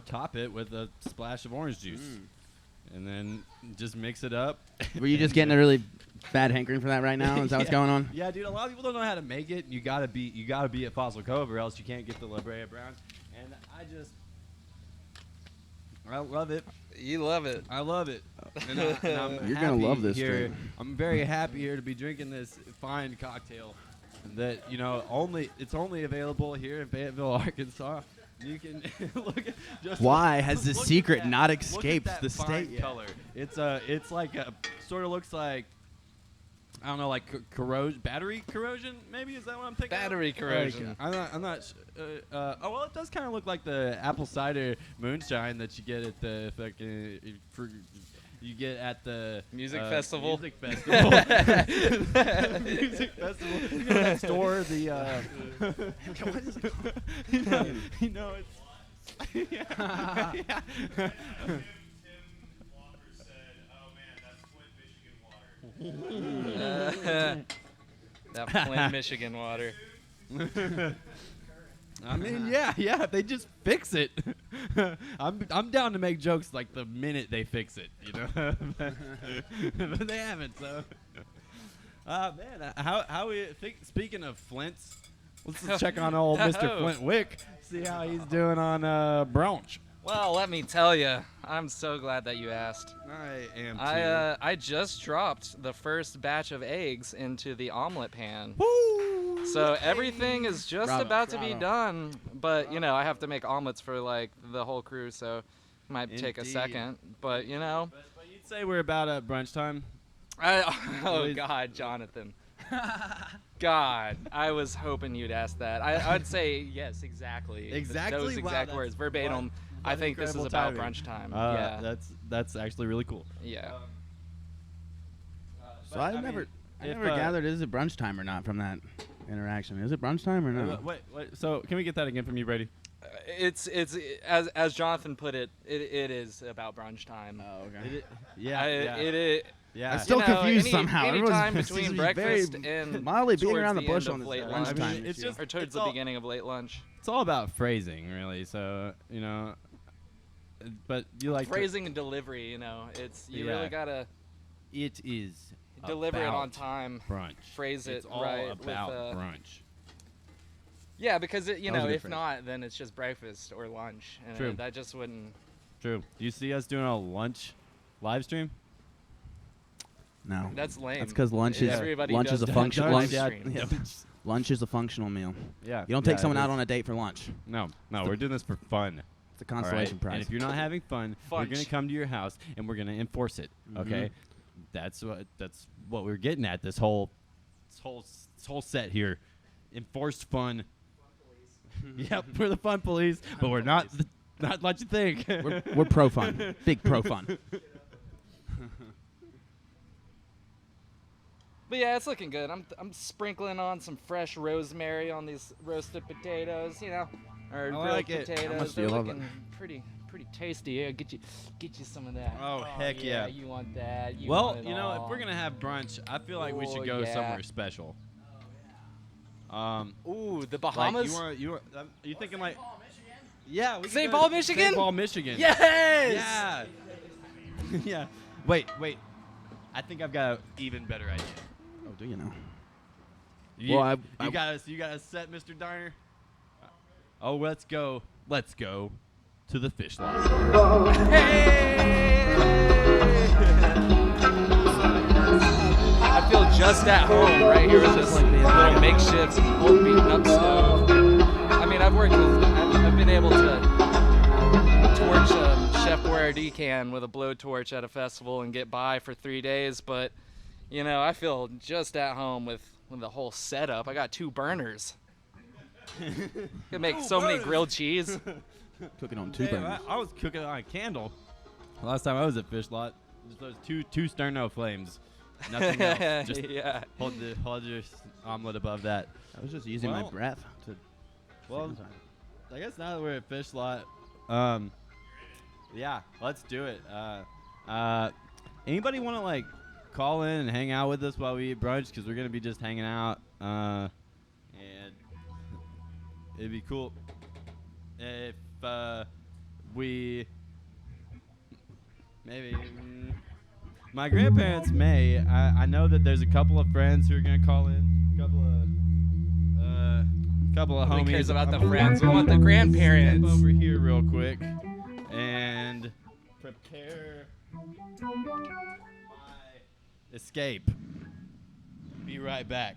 [SPEAKER 3] top it with a splash of orange juice, and then just mix it up.
[SPEAKER 4] Were you just getting a really bad hankering for that right now? Is that what's
[SPEAKER 3] Yeah.
[SPEAKER 4] going on?
[SPEAKER 3] Yeah, dude. A lot of people don't know how to make it. You gotta be at Fossil Cove, or else you can't get the La Brea Brown. And I love it.
[SPEAKER 1] You love it.
[SPEAKER 3] I love it. And I'm
[SPEAKER 4] You're gonna
[SPEAKER 3] happy
[SPEAKER 4] love this
[SPEAKER 3] here.
[SPEAKER 4] drink.
[SPEAKER 3] I'm very happy here to be drinking this fine cocktail that it's only available here in Fayetteville, Arkansas. You can look at just
[SPEAKER 4] Why has the
[SPEAKER 3] look at
[SPEAKER 4] secret
[SPEAKER 3] that-
[SPEAKER 4] not
[SPEAKER 3] look at
[SPEAKER 4] escaped
[SPEAKER 3] that
[SPEAKER 4] the
[SPEAKER 3] fine
[SPEAKER 4] state yet?
[SPEAKER 3] color. It's like a sort of looks like, I don't know, like battery corrosion. Maybe is that what I'm thinking? of?
[SPEAKER 1] Battery corrosion.
[SPEAKER 3] Like, I'm not. Oh well, it does kind of look like the apple cider moonshine that you get at the fucking. You get at the
[SPEAKER 1] Music festival?
[SPEAKER 3] Music festival. Music festival. You know that store. The.
[SPEAKER 4] What is it called?
[SPEAKER 3] You know it's. Yeah. Yeah.
[SPEAKER 5] Tim Walker said, "Oh man, that's Flint, Michigan water."
[SPEAKER 1] That Flint, Michigan water.
[SPEAKER 3] I mean, yeah, they just fix it. I'm down to make jokes like the minute they fix it, but they haven't. So, man, how we speaking of Flints, let's just check on old Mr. Flint Wick, see how he's doing on Brunch.
[SPEAKER 1] Well, let me tell you, I'm so glad that you asked.
[SPEAKER 3] I am too.
[SPEAKER 1] I just dropped the first batch of eggs into the omelet pan.
[SPEAKER 3] Woo!
[SPEAKER 1] So everything is just
[SPEAKER 4] Bravo,
[SPEAKER 1] about to be
[SPEAKER 4] bravo.
[SPEAKER 1] done, but I have to make omelets for like the whole crew, so it might take a
[SPEAKER 3] Indeed.
[SPEAKER 1] second. But
[SPEAKER 3] But you'd say we're about at brunch time.
[SPEAKER 1] oh
[SPEAKER 3] Please.
[SPEAKER 1] God, Jonathan. God, I was hoping you'd ask that. I'd say yes, exactly.
[SPEAKER 3] Exactly?
[SPEAKER 1] Those
[SPEAKER 3] Wow,
[SPEAKER 1] exact
[SPEAKER 3] that's
[SPEAKER 1] words, verbatim.
[SPEAKER 3] what
[SPEAKER 1] I think this is
[SPEAKER 3] incredible
[SPEAKER 1] about
[SPEAKER 3] timing.
[SPEAKER 1] brunch time. Yeah,
[SPEAKER 3] That's actually really cool.
[SPEAKER 1] yeah.
[SPEAKER 4] So I never gathered is it brunch time or not from that interaction. Is it brunch time or not?
[SPEAKER 3] Wait. So can we get that again from you, Brady?
[SPEAKER 1] It's as Jonathan put it. It is about brunch time.
[SPEAKER 4] Oh, okay.
[SPEAKER 3] Yeah.
[SPEAKER 4] I'm still confused somehow.
[SPEAKER 1] Any
[SPEAKER 4] Everyone's-
[SPEAKER 1] time
[SPEAKER 4] seems
[SPEAKER 1] between
[SPEAKER 4] to be very
[SPEAKER 1] breakfast and
[SPEAKER 4] mildly beating
[SPEAKER 1] towards
[SPEAKER 4] around the bush
[SPEAKER 1] end
[SPEAKER 4] on
[SPEAKER 1] of
[SPEAKER 4] this
[SPEAKER 1] late
[SPEAKER 4] lunch
[SPEAKER 1] lunch,
[SPEAKER 4] time
[SPEAKER 3] it's
[SPEAKER 4] issue.
[SPEAKER 3] just
[SPEAKER 1] or towards
[SPEAKER 3] it's
[SPEAKER 1] the
[SPEAKER 3] all-
[SPEAKER 1] beginning of late lunch.
[SPEAKER 3] It's all about phrasing, really. So but you like to-
[SPEAKER 1] Phrasing and delivery. It's you
[SPEAKER 3] Yeah.
[SPEAKER 1] really gotta
[SPEAKER 3] it is
[SPEAKER 1] deliver it on
[SPEAKER 3] about
[SPEAKER 1] time.
[SPEAKER 3] Brunch.
[SPEAKER 1] Phrase it
[SPEAKER 3] It's all
[SPEAKER 1] right with,
[SPEAKER 3] about brunch.
[SPEAKER 1] Yeah, because
[SPEAKER 4] That was a good
[SPEAKER 1] if
[SPEAKER 4] phrase.
[SPEAKER 1] not, then it's just breakfast or lunch, and
[SPEAKER 3] True.
[SPEAKER 1] that just wouldn't.
[SPEAKER 3] True. Do you see us doing a lunch live stream?
[SPEAKER 4] No.
[SPEAKER 1] That's lame.
[SPEAKER 4] That's because lunch is
[SPEAKER 1] Everybody
[SPEAKER 4] lunch
[SPEAKER 1] does
[SPEAKER 4] is a
[SPEAKER 1] that.
[SPEAKER 4] function.
[SPEAKER 1] Live
[SPEAKER 4] Lunch,
[SPEAKER 3] Yeah,
[SPEAKER 1] stream.
[SPEAKER 3] yeah.
[SPEAKER 4] lunch is a functional meal.
[SPEAKER 3] Yeah.
[SPEAKER 4] You don't take
[SPEAKER 3] yeah,
[SPEAKER 4] someone
[SPEAKER 3] it
[SPEAKER 4] out
[SPEAKER 3] is.
[SPEAKER 4] on a date for lunch.
[SPEAKER 3] No, we're doing this for fun.
[SPEAKER 4] It's a
[SPEAKER 3] all right?
[SPEAKER 4] consolation prize.
[SPEAKER 3] And if you're not having fun, we're
[SPEAKER 1] Funch.
[SPEAKER 3] gonna come to your house and we're gonna enforce it. Okay, that's what we're getting at. This whole set here, enforced fun. Yep, we're the fun police, but we're not what you think.
[SPEAKER 4] we're pro fun, big pro fun.
[SPEAKER 1] But yeah, it's looking good. I'm sprinkling on some fresh rosemary on these roasted potatoes, or grilled
[SPEAKER 3] like it. How
[SPEAKER 1] potatoes.
[SPEAKER 4] much do
[SPEAKER 1] They're
[SPEAKER 4] you love
[SPEAKER 1] looking pretty pretty tasty. Yeah, get you some of that.
[SPEAKER 3] Oh, heck yeah.
[SPEAKER 1] You want that? You
[SPEAKER 3] Well,
[SPEAKER 1] want it
[SPEAKER 3] you know,
[SPEAKER 1] all.
[SPEAKER 3] if we're gonna have brunch, I feel like we
[SPEAKER 1] Oh,
[SPEAKER 3] should go
[SPEAKER 1] yeah.
[SPEAKER 3] somewhere special.
[SPEAKER 1] Ooh, the
[SPEAKER 3] Like
[SPEAKER 1] Bahamas.
[SPEAKER 3] you thinking like? Yeah, we
[SPEAKER 1] St.
[SPEAKER 3] could go
[SPEAKER 1] Paul,
[SPEAKER 3] to
[SPEAKER 1] Michigan?
[SPEAKER 3] St. Paul, Michigan.
[SPEAKER 1] Yes.
[SPEAKER 3] Yeah. Yeah. Wait. I think I've got an even better idea.
[SPEAKER 4] Oh, do you know?
[SPEAKER 3] You,
[SPEAKER 4] Well,
[SPEAKER 3] you got us set, Mr. Diner. Oh, let's go to the fish lot.
[SPEAKER 1] I feel just at home right here with this little makeshift old beaten up stove. I mean, I've been able to torch a Chef Boyardee can with a blowtorch at a festival and get by for 3 days, but you know, I feel just at home with the whole setup. I got 2 burners. Could make so many grilled cheese.
[SPEAKER 4] Cooking on 2 burners.
[SPEAKER 3] I was cooking on a candle. Last time I was at Fish Lot, just those two sterno flames. Nothing else. Just
[SPEAKER 1] Yeah.
[SPEAKER 3] hold your omelet above that.
[SPEAKER 4] I was just using my
[SPEAKER 3] Well-
[SPEAKER 4] breath to.
[SPEAKER 3] Well, I guess now that we're at Fish Lot, yeah, let's do it. Anybody want to like call in and hang out with us while we eat brunch? Because we're gonna be just hanging out, and it'd be cool if we maybe. My grandparents may. I know that there's a couple of friends who are gonna call in. Couple of
[SPEAKER 1] Nobody
[SPEAKER 3] homies.
[SPEAKER 1] cares about the
[SPEAKER 3] I'm gonna
[SPEAKER 1] friends. We want the grandparents.
[SPEAKER 3] Step over here real quick and prepare my escape. Be right back.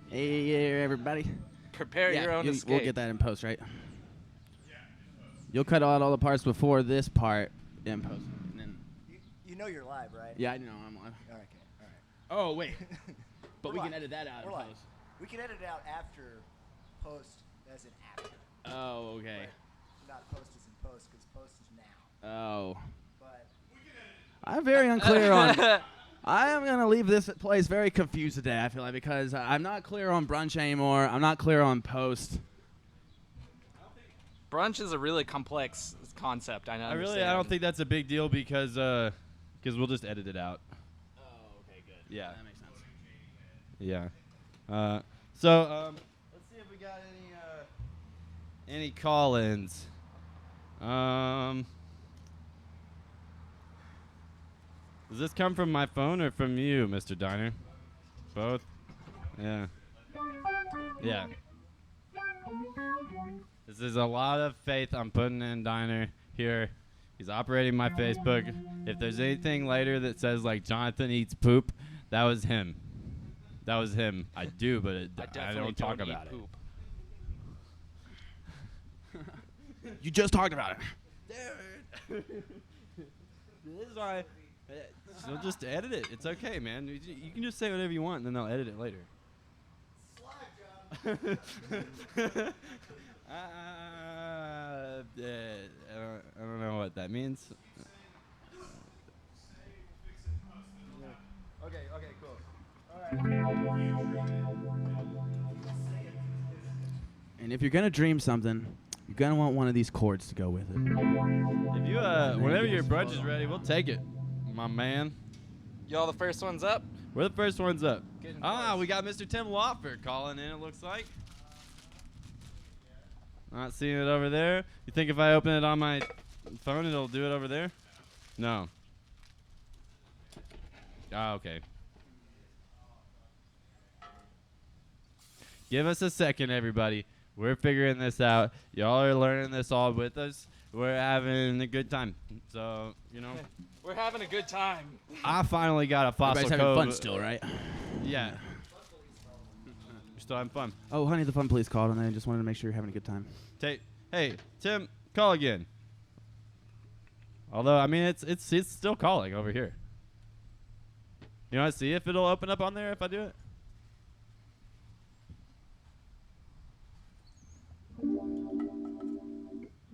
[SPEAKER 4] Hey, everybody.
[SPEAKER 1] Prepare your own escape.
[SPEAKER 4] We'll get that in post, right? You'll cut out all the parts before this part in post. And then,
[SPEAKER 6] You know you're live, right?
[SPEAKER 4] yeah, I know I'm live.
[SPEAKER 6] All right, okay. All right.
[SPEAKER 4] Oh wait, but we
[SPEAKER 6] We're
[SPEAKER 4] can
[SPEAKER 6] live.
[SPEAKER 4] edit that out
[SPEAKER 6] We're
[SPEAKER 4] in
[SPEAKER 6] live.
[SPEAKER 4] post.
[SPEAKER 6] We can edit it out after post, as in after.
[SPEAKER 4] Oh, okay.
[SPEAKER 6] Right. Not post as in post, because post is now.
[SPEAKER 4] Oh,
[SPEAKER 6] But
[SPEAKER 4] I'm very unclear on. I am gonna leave this place very confused today. I feel like because I'm not clear on brunch anymore. I'm not clear on post.
[SPEAKER 1] Brunch is a really complex concept. I know.
[SPEAKER 3] I don't think that's a big deal because we'll just edit it out.
[SPEAKER 4] Oh, okay, good.
[SPEAKER 3] Yeah.
[SPEAKER 4] That makes sense.
[SPEAKER 3] Yeah. So let's see if we got any call-ins. Does this come from my phone or from you, Mr. Diner? Both? Yeah. Yeah. This is a lot of faith I'm putting in Diner here. He's operating my Facebook. If there's anything later that says like Jonathan eats poop, that was him. That was him. I do, but I
[SPEAKER 1] definitely
[SPEAKER 3] don't talk
[SPEAKER 1] eat
[SPEAKER 3] about it.
[SPEAKER 1] poop.
[SPEAKER 4] You just talked about it.
[SPEAKER 3] This is why. So just edit it. It's okay, man. You can just say whatever you want, and then they'll edit it later. I don't know what that means.
[SPEAKER 6] okay, cool.
[SPEAKER 4] And if you're gonna dream something, you're gonna want one of these chords to go with it.
[SPEAKER 3] If you whenever your brunch is ready, we'll take it, my man.
[SPEAKER 1] Y'all the first ones up?
[SPEAKER 3] We're the first ones up.
[SPEAKER 1] Getting
[SPEAKER 3] Ah,
[SPEAKER 1] close.
[SPEAKER 3] we got Mr. Tim Lawford calling in, it looks like. Not seeing it over there. You think if I open it on my phone, it'll do it over there? No. Ah, okay. Give us a second, everybody. We're figuring this out. Y'all are learning this all with us. We're having a good time. So, you know,
[SPEAKER 1] We're having a good time.
[SPEAKER 3] I finally got a fossil
[SPEAKER 4] Everybody's having
[SPEAKER 3] cove.
[SPEAKER 4] fun still, right?
[SPEAKER 3] Yeah. We're still having fun.
[SPEAKER 4] Oh, honey, the fun police called, and I just wanted to make sure you're having a good time.
[SPEAKER 3] Hey, Tim, call again. Although, I mean, it's still calling over here. You want to see if it'll open up on there if I do it?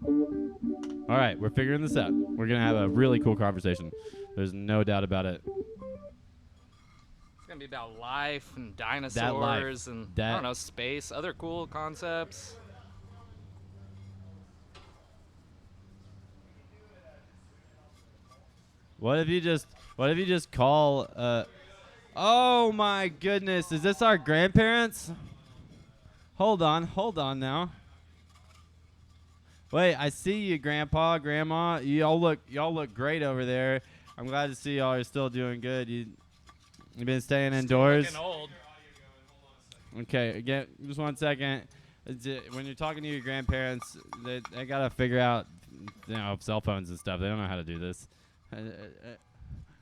[SPEAKER 3] All right, we're figuring this out. We're going to have a really cool conversation. There's no doubt about it.
[SPEAKER 1] It's gonna be about life and dinosaurs and I
[SPEAKER 3] That-
[SPEAKER 1] don't know, space, other cool concepts.
[SPEAKER 3] What if you just call? Oh my goodness! Is this our grandparents? Hold on now. Wait, I see you, Grandpa, Grandma. Y'all look great over there. I'm glad to see y'all are still doing good. You been staying indoors?
[SPEAKER 1] Looking old.
[SPEAKER 3] Okay, again, just 1 second. When you're talking to your grandparents, they gotta figure out, cell phones and stuff. They don't know how to do this.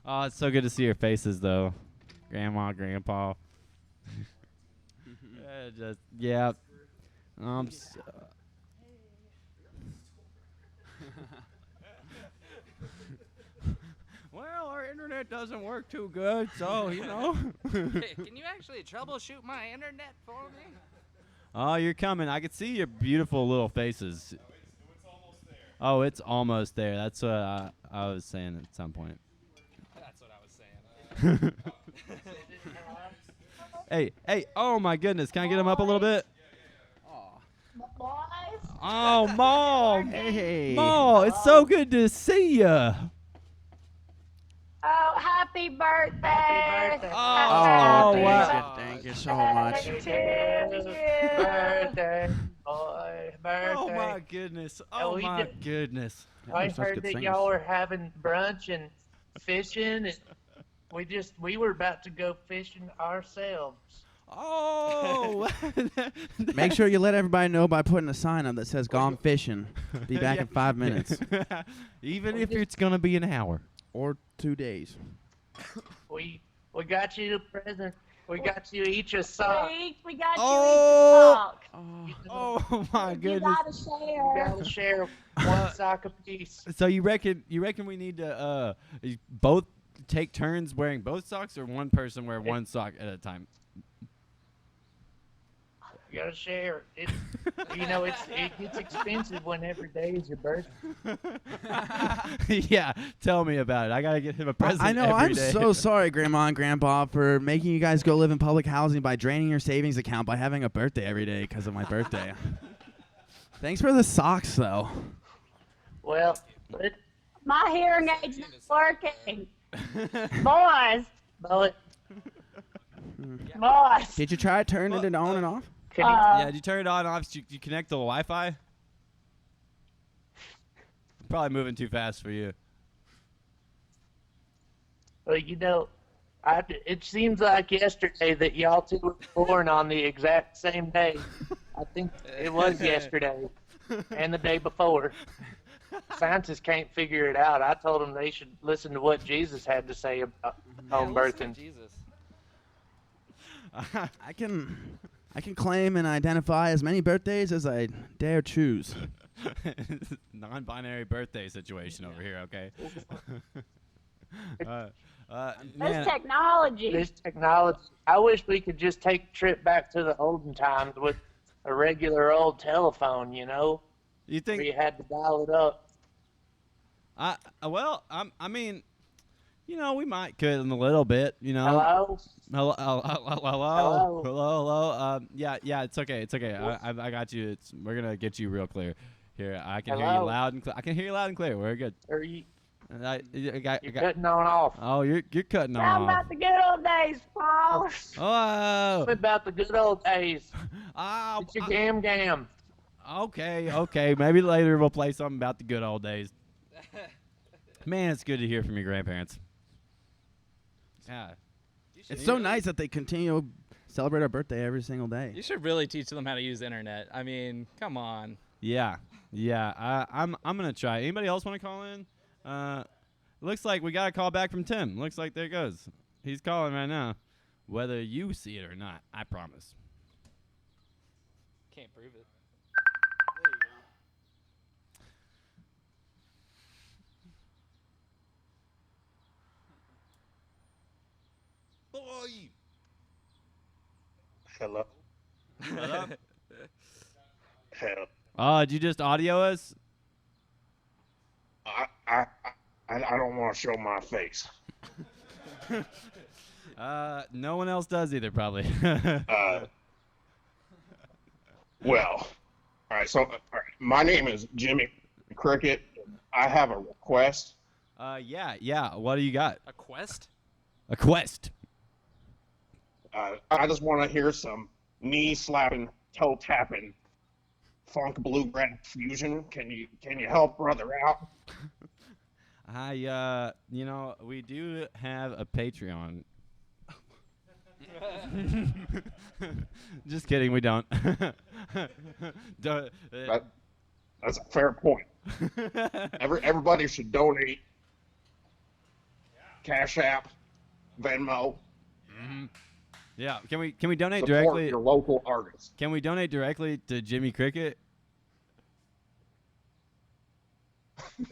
[SPEAKER 3] Oh, it's so good to see your faces, though, Grandma, Grandpa. Yeah. Well, our internet doesn't work too good, so
[SPEAKER 1] Hey, can you actually troubleshoot my internet for me?
[SPEAKER 3] Oh, you're coming. I can see your beautiful little faces. Oh, it's almost there. That's what I was saying at some point.
[SPEAKER 1] That's what I was saying.
[SPEAKER 3] Hey, oh my goodness. Can I get him up a little bit?
[SPEAKER 7] Boys.
[SPEAKER 3] Oh, Mom.
[SPEAKER 4] Hey.
[SPEAKER 3] Mom, it's so good to see ya.
[SPEAKER 7] Oh, happy birthday.
[SPEAKER 8] Happy birthday.
[SPEAKER 3] Oh,
[SPEAKER 4] thank
[SPEAKER 3] wow.
[SPEAKER 4] you. Thank you so much.
[SPEAKER 8] Birthday, boy, birthday.
[SPEAKER 3] Oh my goodness. Oh
[SPEAKER 8] we
[SPEAKER 3] my
[SPEAKER 8] did-
[SPEAKER 3] goodness.
[SPEAKER 8] I
[SPEAKER 4] We're such
[SPEAKER 8] heard
[SPEAKER 4] good
[SPEAKER 8] that
[SPEAKER 4] singers.
[SPEAKER 8] y'all were having brunch and fishing, and we were about to go fishing ourselves.
[SPEAKER 3] Oh.
[SPEAKER 4] Make sure you let everybody know by putting a sign up that says "Gone fishing." Be back in 5 minutes
[SPEAKER 3] Even if it's going to be an hour.
[SPEAKER 4] or 2 days.
[SPEAKER 8] We got you a present. We got you each a sock.
[SPEAKER 7] We got you
[SPEAKER 3] Oh.
[SPEAKER 7] each a sock.
[SPEAKER 3] Oh my
[SPEAKER 7] You
[SPEAKER 3] goodness.
[SPEAKER 7] gotta
[SPEAKER 8] You
[SPEAKER 7] share.
[SPEAKER 8] gotta share one sock apiece.
[SPEAKER 3] So you reckon we need to both take turns wearing both socks, or one person wear one sock at a time?
[SPEAKER 8] You gotta share. It gets expensive when every day is your birthday.
[SPEAKER 3] Yeah, tell me about it. I gotta get him a present.
[SPEAKER 4] I know.
[SPEAKER 3] every
[SPEAKER 4] I'm
[SPEAKER 3] day.
[SPEAKER 4] so sorry, Grandma and Grandpa, for making you guys go live in public housing by draining your savings account by having a birthday every day because of my birthday. Thanks for the socks, though.
[SPEAKER 8] Well, but
[SPEAKER 7] My hearing aid's not working. Boys.
[SPEAKER 8] but
[SPEAKER 7] Boys.
[SPEAKER 4] Did you try turning it on and off?
[SPEAKER 8] can you,
[SPEAKER 3] Yeah, did you turn it on and off? Did you connect to the Wi-Fi? Probably moving too fast for you.
[SPEAKER 8] well, it seems like yesterday that y'all two were born on the exact same day. I think it was yesterday and the day before. Scientists can't figure it out. I told them they should listen to what Jesus had to say about home birthing.
[SPEAKER 1] Jesus.
[SPEAKER 4] I can claim and identify as many birthdays as I dare choose.
[SPEAKER 3] Non-binary birthday situation over here, okay?
[SPEAKER 7] This
[SPEAKER 3] Man,
[SPEAKER 7] technology.
[SPEAKER 8] This technology. I wish we could just take a trip back to the olden times with a regular old telephone,
[SPEAKER 3] you
[SPEAKER 8] where
[SPEAKER 3] think?
[SPEAKER 8] you had to dial it up.
[SPEAKER 3] I mean, we might could in a little bit,
[SPEAKER 8] Hello?
[SPEAKER 3] Hello. Yeah. It's okay. I got you. We're gonna get you real clear. Here, I can hear you
[SPEAKER 8] Hello?
[SPEAKER 3] loud and clear. I can hear you loud and clear. We're good.
[SPEAKER 8] Or you,
[SPEAKER 3] I got.
[SPEAKER 8] you're cutting on off.
[SPEAKER 3] Oh, you're cutting
[SPEAKER 7] How
[SPEAKER 3] off.
[SPEAKER 7] about the good old days, Paul?
[SPEAKER 3] Oh.
[SPEAKER 8] What about the good old days?
[SPEAKER 3] Oh.
[SPEAKER 8] It's your gam.
[SPEAKER 3] Okay. Maybe later we'll play something about the good old days. Man, it's good to hear from your grandparents. Yeah.
[SPEAKER 4] It's so nice that they continue to celebrate our birthday every single day.
[SPEAKER 1] You should really teach them how to use the internet. I mean, come on.
[SPEAKER 3] Yeah. I'm gonna try. Anybody else want to call in? Looks like we got a call back from Tim. Looks like there it goes. He's calling right now. Whether you see it or not, I promise.
[SPEAKER 1] Can't prove it.
[SPEAKER 3] Boy.
[SPEAKER 5] Hello.
[SPEAKER 3] Hello?
[SPEAKER 5] Hell,
[SPEAKER 3] Did you just audio us?
[SPEAKER 5] I don't want to show my face.
[SPEAKER 3] No one else does either, probably.
[SPEAKER 5] Well, all right. So, all right, my name is Jimmy Cricket. I have a request.
[SPEAKER 3] Yeah. What do you got?
[SPEAKER 1] A quest?
[SPEAKER 3] A quest.
[SPEAKER 5] I just want to hear some knee slapping, toe tapping, funk bluegrass fusion. Can you help brother out?
[SPEAKER 3] We do have a Patreon. Just kidding, we don't.
[SPEAKER 5] That's a fair point. Everybody should donate. Cash App, Venmo.
[SPEAKER 3] Yeah, can we donate
[SPEAKER 5] Support
[SPEAKER 3] directly?
[SPEAKER 5] your local artists.
[SPEAKER 3] Can we donate directly to Jimmy Cricket?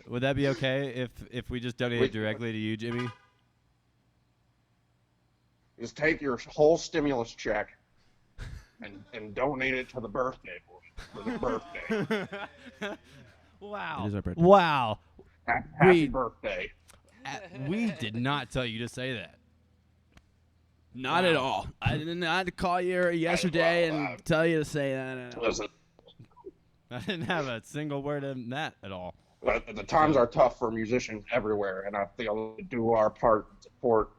[SPEAKER 3] Would that be okay if we just donated directly to you, Jimmy?
[SPEAKER 5] Just take your whole stimulus check and donate it to the Birthday Boyz for the birthday.
[SPEAKER 3] Wow.
[SPEAKER 4] It is our birthday.
[SPEAKER 3] Wow.
[SPEAKER 5] Happy birthday.
[SPEAKER 3] We did not tell you to say that.
[SPEAKER 4] Not at all. I did not call you yesterday and tell you to say that.
[SPEAKER 5] Listen,
[SPEAKER 3] I didn't have a single word of that at all.
[SPEAKER 5] but the times are tough for musicians everywhere, and I feel we do our part to support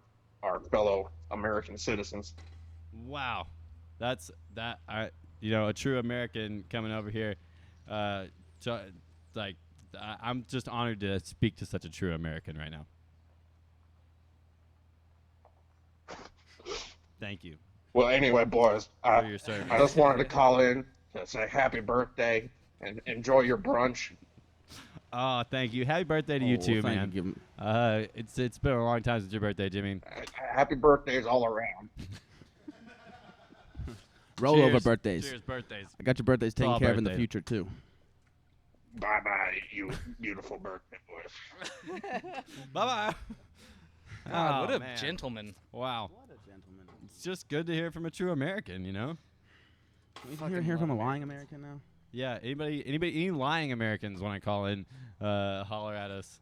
[SPEAKER 5] our fellow American citizens.
[SPEAKER 3] Wow. That's that. A true American coming over here. I'm just honored to speak to such a true American right now. Thank you
[SPEAKER 5] Well, anyway, boys,
[SPEAKER 3] for your service.
[SPEAKER 5] I just wanted to call in to say happy birthday and enjoy your brunch.
[SPEAKER 3] Oh, thank you. Happy birthday to you too, man. It's been a long time since your birthday, Jimmy.
[SPEAKER 5] Happy birthdays all around.
[SPEAKER 4] Rollover
[SPEAKER 3] Cheers.
[SPEAKER 4] birthdays.
[SPEAKER 3] Cheers, birthdays.
[SPEAKER 4] I got your birthdays taken
[SPEAKER 3] all
[SPEAKER 4] care of in the
[SPEAKER 3] birthdays.
[SPEAKER 4] future too.
[SPEAKER 5] Bye-bye, you beautiful birthday boys.
[SPEAKER 3] Bye-bye.
[SPEAKER 1] God, what a
[SPEAKER 3] man.
[SPEAKER 1] gentleman.
[SPEAKER 3] Wow.
[SPEAKER 4] What a gentleman.
[SPEAKER 3] It's just good to hear from a true American, you know?
[SPEAKER 4] Can we hear from a lying American now?
[SPEAKER 3] Yeah, any lying Americans want to call in, holler at us.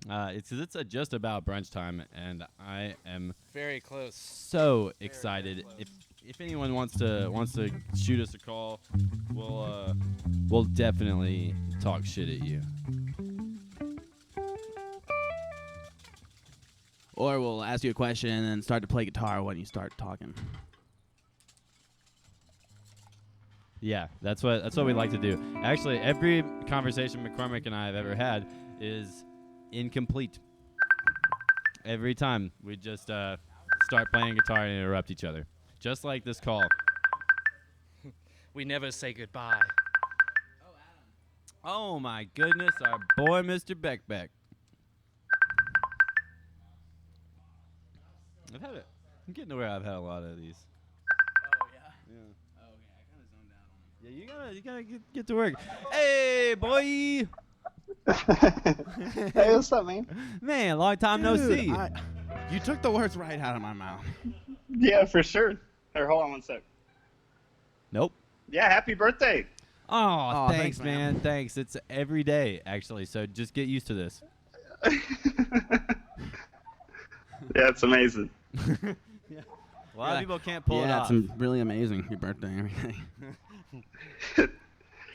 [SPEAKER 3] It's just about brunch time, and I am
[SPEAKER 1] Very close.
[SPEAKER 3] so excited. If anyone wants to shoot us a call, we'll definitely talk shit at you.
[SPEAKER 4] Or we'll ask you a question and then start to play guitar when you start talking.
[SPEAKER 3] Yeah, that's what we like to do. Actually, every conversation McCormick and I have ever had is incomplete. Every time we just start playing guitar and interrupt each other, just like this call.
[SPEAKER 1] We never say goodbye.
[SPEAKER 3] Oh my goodness, our boy Mr. Beck. I'm getting to where I've had a lot of these.
[SPEAKER 4] Oh yeah.
[SPEAKER 3] Yeah.
[SPEAKER 4] Oh yeah, I kind of zoned out on it.
[SPEAKER 3] Yeah, you gotta get to work. Hey, boy.
[SPEAKER 9] Hey, what's up, man?
[SPEAKER 3] Man, long time no
[SPEAKER 4] Dude,
[SPEAKER 3] see.
[SPEAKER 4] you took the words right out of my mouth.
[SPEAKER 9] Yeah, for sure. Here, hold on one sec.
[SPEAKER 3] Nope.
[SPEAKER 9] Yeah, happy birthday.
[SPEAKER 3] Oh, thanks,
[SPEAKER 4] thanks, man.
[SPEAKER 3] man. Thanks. It's every day, actually. So just get used to this.
[SPEAKER 9] Yeah, it's amazing.
[SPEAKER 3] A lot of people can't pull it
[SPEAKER 4] Yeah,
[SPEAKER 3] off.
[SPEAKER 4] it's really amazing. Your birthday and everything.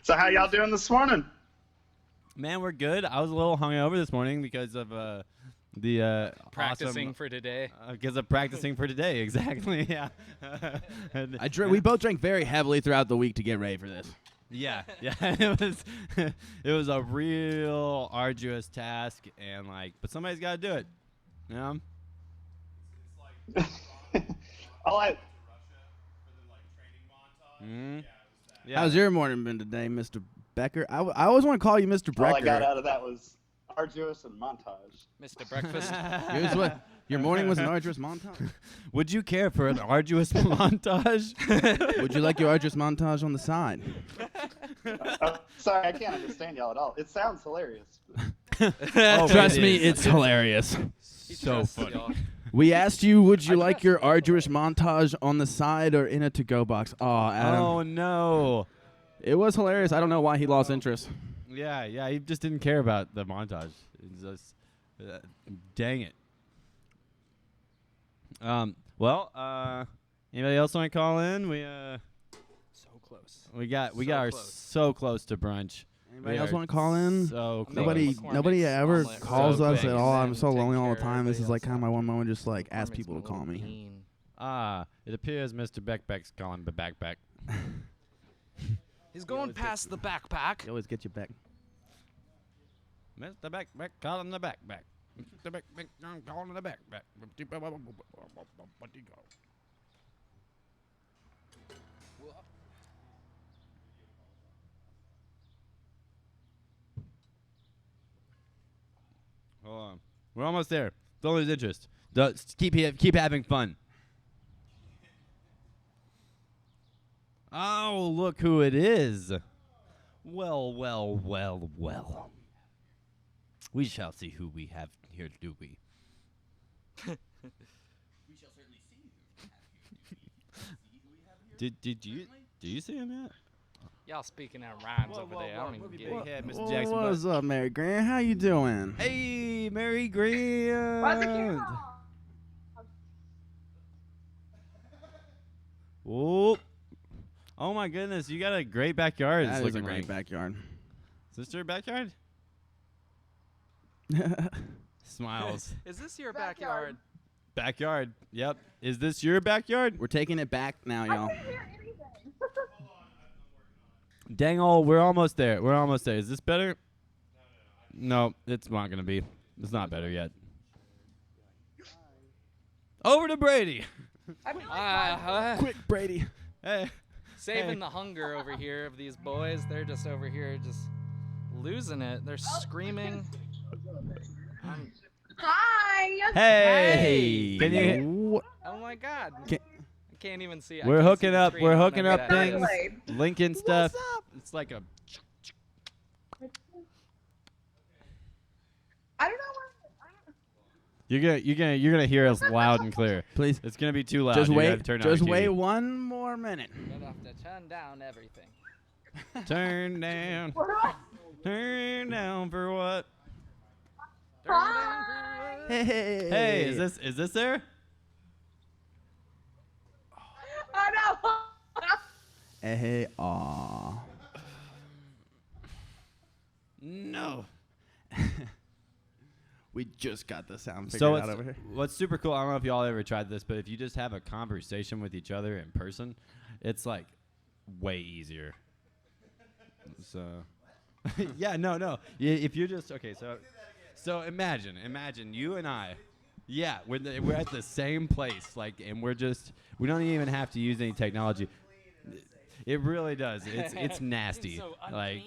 [SPEAKER 9] So how y'all doing this morning?
[SPEAKER 3] Man, we're good. I was a little hungover this morning because of the
[SPEAKER 1] Practicing for today.
[SPEAKER 3] because of practicing for today. Exactly. Yeah. And-
[SPEAKER 4] We both drank very heavily throughout the week to get ready for this.
[SPEAKER 3] Yeah. It was a real arduous task, and but somebody's got to do it. You know. Yeah.
[SPEAKER 4] How's your morning been today, Mr. Becker? I always want to call you Mr. Brecker.
[SPEAKER 9] All I got out of that was arduous and montage.
[SPEAKER 1] Mr. Breakfast.
[SPEAKER 4] Here's what your morning was an arduous montage.
[SPEAKER 3] Would you care for an arduous montage?
[SPEAKER 4] Would you like your arduous montage on the side?
[SPEAKER 9] Sorry, I can't understand y'all at all. It sounds hilarious.
[SPEAKER 3] Oh,
[SPEAKER 4] Trust
[SPEAKER 3] it
[SPEAKER 4] me,
[SPEAKER 3] is.
[SPEAKER 4] it's hilarious.
[SPEAKER 3] So
[SPEAKER 1] Trusts
[SPEAKER 3] funny.
[SPEAKER 1] y'all.
[SPEAKER 4] We asked you, would you like your arduous montage on the side or in a to-go box? Oh, Adam.
[SPEAKER 3] Oh no.
[SPEAKER 4] It was hilarious. I don't know why he lost interest.
[SPEAKER 3] Yeah, he just didn't care about the montage. It's just, dang it. Anybody else want to call in?
[SPEAKER 1] So close.
[SPEAKER 3] We got
[SPEAKER 1] So
[SPEAKER 3] our
[SPEAKER 1] close.
[SPEAKER 3] so close to brunch.
[SPEAKER 4] Anybody
[SPEAKER 3] We
[SPEAKER 4] else
[SPEAKER 3] are
[SPEAKER 4] want to call in?
[SPEAKER 3] So
[SPEAKER 1] Making
[SPEAKER 4] Nobody,
[SPEAKER 1] McCormick's
[SPEAKER 4] nobody ever
[SPEAKER 1] omelet
[SPEAKER 4] calls
[SPEAKER 3] so
[SPEAKER 4] us
[SPEAKER 3] quick.
[SPEAKER 4] at all. I'm
[SPEAKER 1] And
[SPEAKER 4] so
[SPEAKER 1] taking
[SPEAKER 4] lonely all the
[SPEAKER 1] care of
[SPEAKER 4] time. This is
[SPEAKER 1] everybody
[SPEAKER 4] like kind of my
[SPEAKER 1] else.
[SPEAKER 4] one moment, just like ask
[SPEAKER 1] McCormick's
[SPEAKER 4] people to
[SPEAKER 1] my
[SPEAKER 4] call
[SPEAKER 1] little
[SPEAKER 4] me.
[SPEAKER 1] bean.
[SPEAKER 3] it appears Mr. Beckbeck's calling the backpack.
[SPEAKER 1] He's going past the backpack.
[SPEAKER 4] You always get your back.
[SPEAKER 3] Mr. Beckbeck calling the backpack. Mr. Beckbeck calling the backpack. Hold on. We're almost there. Don't lose interest. Keep having fun. Oh, look who it is. Well, well, well, well. We shall see who we have here, do we?
[SPEAKER 2] We shall certainly see who
[SPEAKER 3] Did you see him yet?
[SPEAKER 1] Y'all speaking out rhymes over there. I don't even get it.
[SPEAKER 3] Head, Mr. Jackson.
[SPEAKER 4] What's up, Mary Grant? How you doing?
[SPEAKER 3] Hey, Mary Grant.
[SPEAKER 7] What's the camera?
[SPEAKER 3] Whoop. Oh my goodness, you got a great backyard.
[SPEAKER 4] That
[SPEAKER 3] it's
[SPEAKER 4] is a
[SPEAKER 3] looking
[SPEAKER 4] great
[SPEAKER 3] like.
[SPEAKER 4] backyard.
[SPEAKER 3] Is this your backyard? Smiles.
[SPEAKER 1] Is this your backyard?
[SPEAKER 3] Backyard. Yep. Is this your backyard?
[SPEAKER 4] We're taking it back now, y'all.
[SPEAKER 3] Dang old, we're almost there. We're almost there. Is this better? No, it's not gonna be. It's not better yet. Over to Brady.
[SPEAKER 4] Quick, Brady.
[SPEAKER 3] Hey.
[SPEAKER 1] Saving the hunger over here of these boys. They're just over here just losing it. They're screaming.
[SPEAKER 7] Hi.
[SPEAKER 3] Hey. Can you?
[SPEAKER 1] Oh my God.
[SPEAKER 4] Can-
[SPEAKER 1] I can't even see.
[SPEAKER 3] We're hooking up. We're hooking up
[SPEAKER 1] things.
[SPEAKER 3] things. Linking stuff. It's like a.
[SPEAKER 7] I don't know where.
[SPEAKER 3] You're gonna hear us loud and clear.
[SPEAKER 4] Please.
[SPEAKER 3] It's gonna be too loud.
[SPEAKER 4] Just
[SPEAKER 3] You gotta
[SPEAKER 4] wait.
[SPEAKER 3] turn down
[SPEAKER 4] Just
[SPEAKER 3] your
[SPEAKER 4] wait
[SPEAKER 3] TV.
[SPEAKER 4] one more minute.
[SPEAKER 1] Gonna have to turn down everything.
[SPEAKER 3] Turn down. Turn down for what?
[SPEAKER 1] Turn down for what?
[SPEAKER 4] Hey.
[SPEAKER 3] Hey, is this there?
[SPEAKER 7] Oh no.
[SPEAKER 4] Hey. Aw.
[SPEAKER 3] No.
[SPEAKER 4] We just got the sound figured
[SPEAKER 3] So
[SPEAKER 4] out over here.
[SPEAKER 3] what's super cool, I don't know if y'all ever tried this, but if you just have a conversation with each other in person, it's like way easier. So, yeah, no. If you're just, okay, so imagine you and I, yeah, we're at the same place, like, and we don't even have to use any technology. It really does. It's nasty.
[SPEAKER 1] So
[SPEAKER 3] like,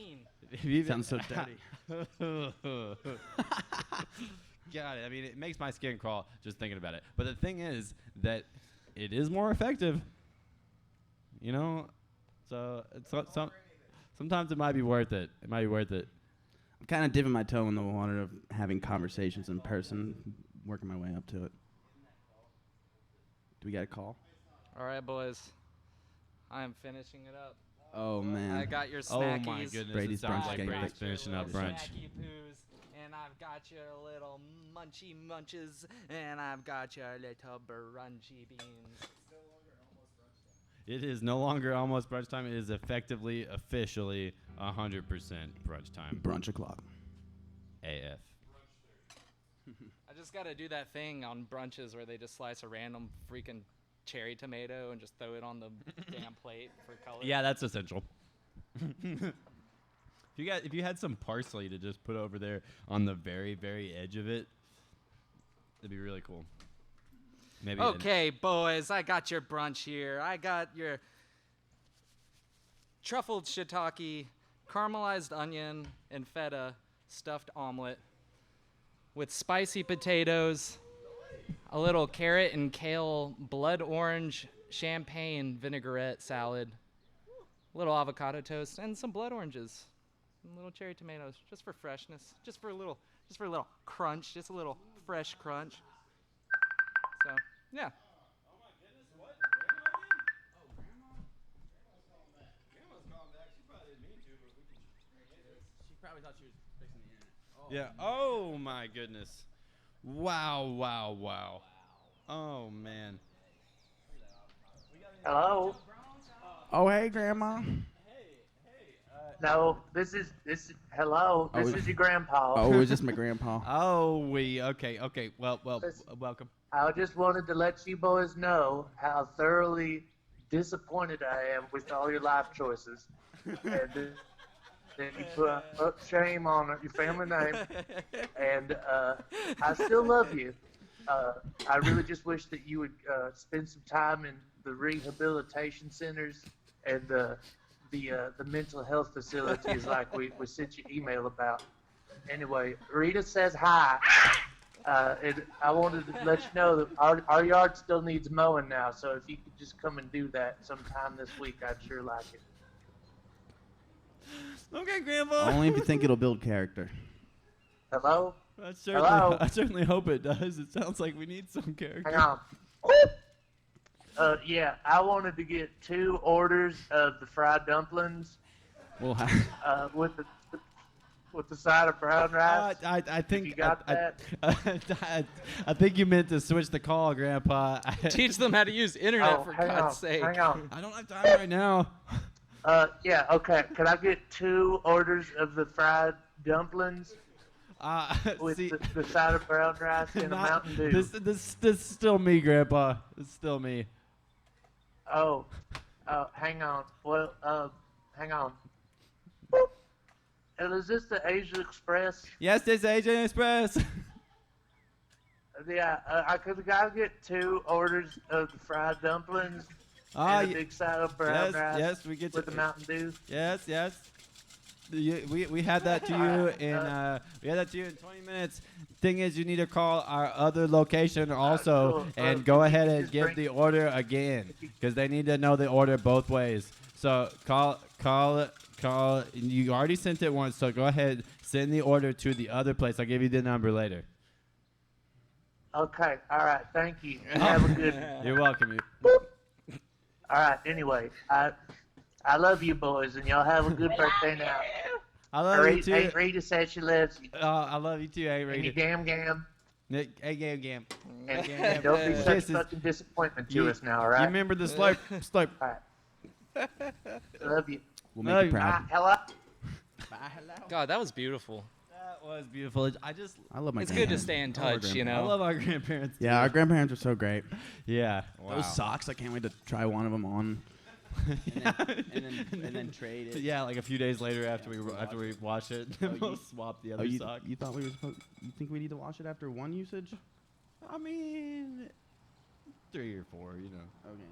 [SPEAKER 1] unclean.
[SPEAKER 4] Sounds so dirty.
[SPEAKER 3] God, I mean, it makes my skin crawl just thinking about it. But the thing is that it is more effective. You know, so sometimes it might be worth it. It might be worth it.
[SPEAKER 4] I'm kind of dipping my toe in the water of having conversations in person, working my way up to it. Do we got a call?
[SPEAKER 1] All right, boys. I am finishing it up.
[SPEAKER 4] Oh, man.
[SPEAKER 1] I got your
[SPEAKER 3] Oh
[SPEAKER 1] snackies.
[SPEAKER 3] my goodness!
[SPEAKER 4] Brady's
[SPEAKER 3] it sounds
[SPEAKER 4] brunch
[SPEAKER 3] like
[SPEAKER 4] gang.
[SPEAKER 3] Brady's finishing up brunch.
[SPEAKER 1] Snacky poos, and I've got your little munchy munches, and I've got your little brunchy beans.
[SPEAKER 3] It is no longer almost brunch time. It is effectively, officially 100% brunch time.
[SPEAKER 4] Brunch o'clock.
[SPEAKER 3] AF.
[SPEAKER 1] I just got to do that thing on brunches where they just slice a random freaking cherry tomato and just throw it on the damn plate for color.
[SPEAKER 3] Yeah, that's essential. If you had some parsley to just put over there on the very, very edge of it, it'd be really cool. Maybe.
[SPEAKER 1] Okay, boys, I got your brunch here. I got your truffled shiitake, caramelized onion, and feta stuffed omelet with spicy potatoes, a little carrot and kale blood orange champagne vinaigrette salad, a little avocado toast, and some blood oranges, and little cherry tomatoes, just for freshness, just for a little crunch, just a little fresh crunch. So, yeah.
[SPEAKER 4] She probably thought she was fixing the internet.
[SPEAKER 3] Yeah. Oh my goodness. Wow. Oh man.
[SPEAKER 8] Hello.
[SPEAKER 4] Oh, hey, Grandma.
[SPEAKER 8] No, this is hello.
[SPEAKER 4] Oh,
[SPEAKER 8] This is your grandpa.
[SPEAKER 4] Oh, is this my grandpa?
[SPEAKER 3] Oh, okay. Well, welcome.
[SPEAKER 8] I just wanted to let you boys know how thoroughly disappointed I am with all your life choices. And that you put shame on your family name. And I still love you. I really just wish that you would spend some time in the rehabilitation centers and the mental health facilities like we sent you email about. Anyway, Rita says hi. And I wanted to let you know that our yard still needs mowing now, so if you could just come and do that sometime this week, I'd sure like it.
[SPEAKER 3] Okay, Grandpa.
[SPEAKER 4] Only if you think it'll build character.
[SPEAKER 8] Hello?
[SPEAKER 3] I certainly hope it does. It sounds like we need some character.
[SPEAKER 8] Hang on. Yeah, I wanted to get 2 orders of the fried dumplings
[SPEAKER 4] We'll
[SPEAKER 8] with the side of brown rice.
[SPEAKER 3] I think
[SPEAKER 8] you got that.
[SPEAKER 3] I think you meant to switch the call, Grandpa.
[SPEAKER 1] Teach them how to use internet for
[SPEAKER 8] hang
[SPEAKER 1] God's
[SPEAKER 8] on,
[SPEAKER 1] sake.
[SPEAKER 8] Hang on.
[SPEAKER 3] I don't have time right now.
[SPEAKER 8] Yeah, okay. Can I get 2 orders of the fried dumplings with
[SPEAKER 3] See,
[SPEAKER 8] the side of brown rice and a Mountain Dew?
[SPEAKER 3] This is still me, Grandpa. It's still me.
[SPEAKER 8] Oh, hang on. Well, hang on. Boop. And is this the Asia Express?
[SPEAKER 3] Yes, this is AJ Express.
[SPEAKER 8] Yeah, I could get 2 orders of the fried dumplings and a big side of brown rice.
[SPEAKER 3] Yes, we get
[SPEAKER 8] with the Mountain Dew.
[SPEAKER 3] Yes. We had that to you in we had that to you in 20 minutes. Thing is, you need to call our other location also
[SPEAKER 8] cool.
[SPEAKER 3] and go ahead and
[SPEAKER 8] just
[SPEAKER 3] give
[SPEAKER 8] bring-
[SPEAKER 3] the order again because they need to know the order both ways. So call. You already sent it once, so go ahead, send the order to the other place. I'll give you the number later.
[SPEAKER 8] Okay, all right, thank you. Have a good
[SPEAKER 3] You're welcome.
[SPEAKER 8] All right, anyway, I love you boys, and y'all have a good birthday now.
[SPEAKER 3] I love you too.
[SPEAKER 8] Aunt Rita said she loves you.
[SPEAKER 3] I love you too, hey,
[SPEAKER 8] And you
[SPEAKER 3] Rita.
[SPEAKER 8] gam gam.
[SPEAKER 3] Hey, Gam.
[SPEAKER 8] And don't be such
[SPEAKER 3] Kisses.
[SPEAKER 8] fucking disappointment to
[SPEAKER 3] You-
[SPEAKER 8] us now, all
[SPEAKER 3] You
[SPEAKER 8] right?
[SPEAKER 3] remember the slurp? Slurp.
[SPEAKER 8] All right. Love you.
[SPEAKER 4] We'll make you
[SPEAKER 8] Bye.
[SPEAKER 4] proud.
[SPEAKER 8] Hello.
[SPEAKER 1] God, that was beautiful.
[SPEAKER 3] That was beautiful.
[SPEAKER 4] I love my
[SPEAKER 1] It's good to
[SPEAKER 4] grandparents.
[SPEAKER 1] stay in
[SPEAKER 4] I love our
[SPEAKER 1] touch, you
[SPEAKER 3] I
[SPEAKER 1] know.
[SPEAKER 3] love our grandparents.
[SPEAKER 4] Yeah,
[SPEAKER 3] too.
[SPEAKER 4] our grandparents are so great.
[SPEAKER 3] Yeah.
[SPEAKER 4] Those socks, I can't wait to try one of them on. and then trade it.
[SPEAKER 3] Yeah, like a few days later after we wash it, we'll swap the other
[SPEAKER 4] you,
[SPEAKER 3] sock.
[SPEAKER 4] you thought we were supposed? You think we need to wash it after one usage?
[SPEAKER 3] I mean, 3 or 4, you know.
[SPEAKER 4] Okay.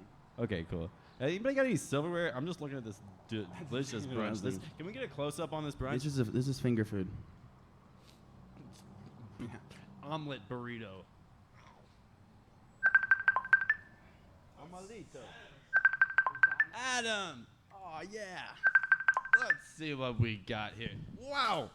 [SPEAKER 3] Okay, cool. Anybody got any silverware? I'm just looking at this delicious
[SPEAKER 4] Look at
[SPEAKER 3] brunch.
[SPEAKER 4] those
[SPEAKER 3] Can we get a close up on this brunch?
[SPEAKER 4] This is finger food.
[SPEAKER 3] Omelet burrito. Omelito. Adam. Oh yeah. Let's see what we got here. Wow.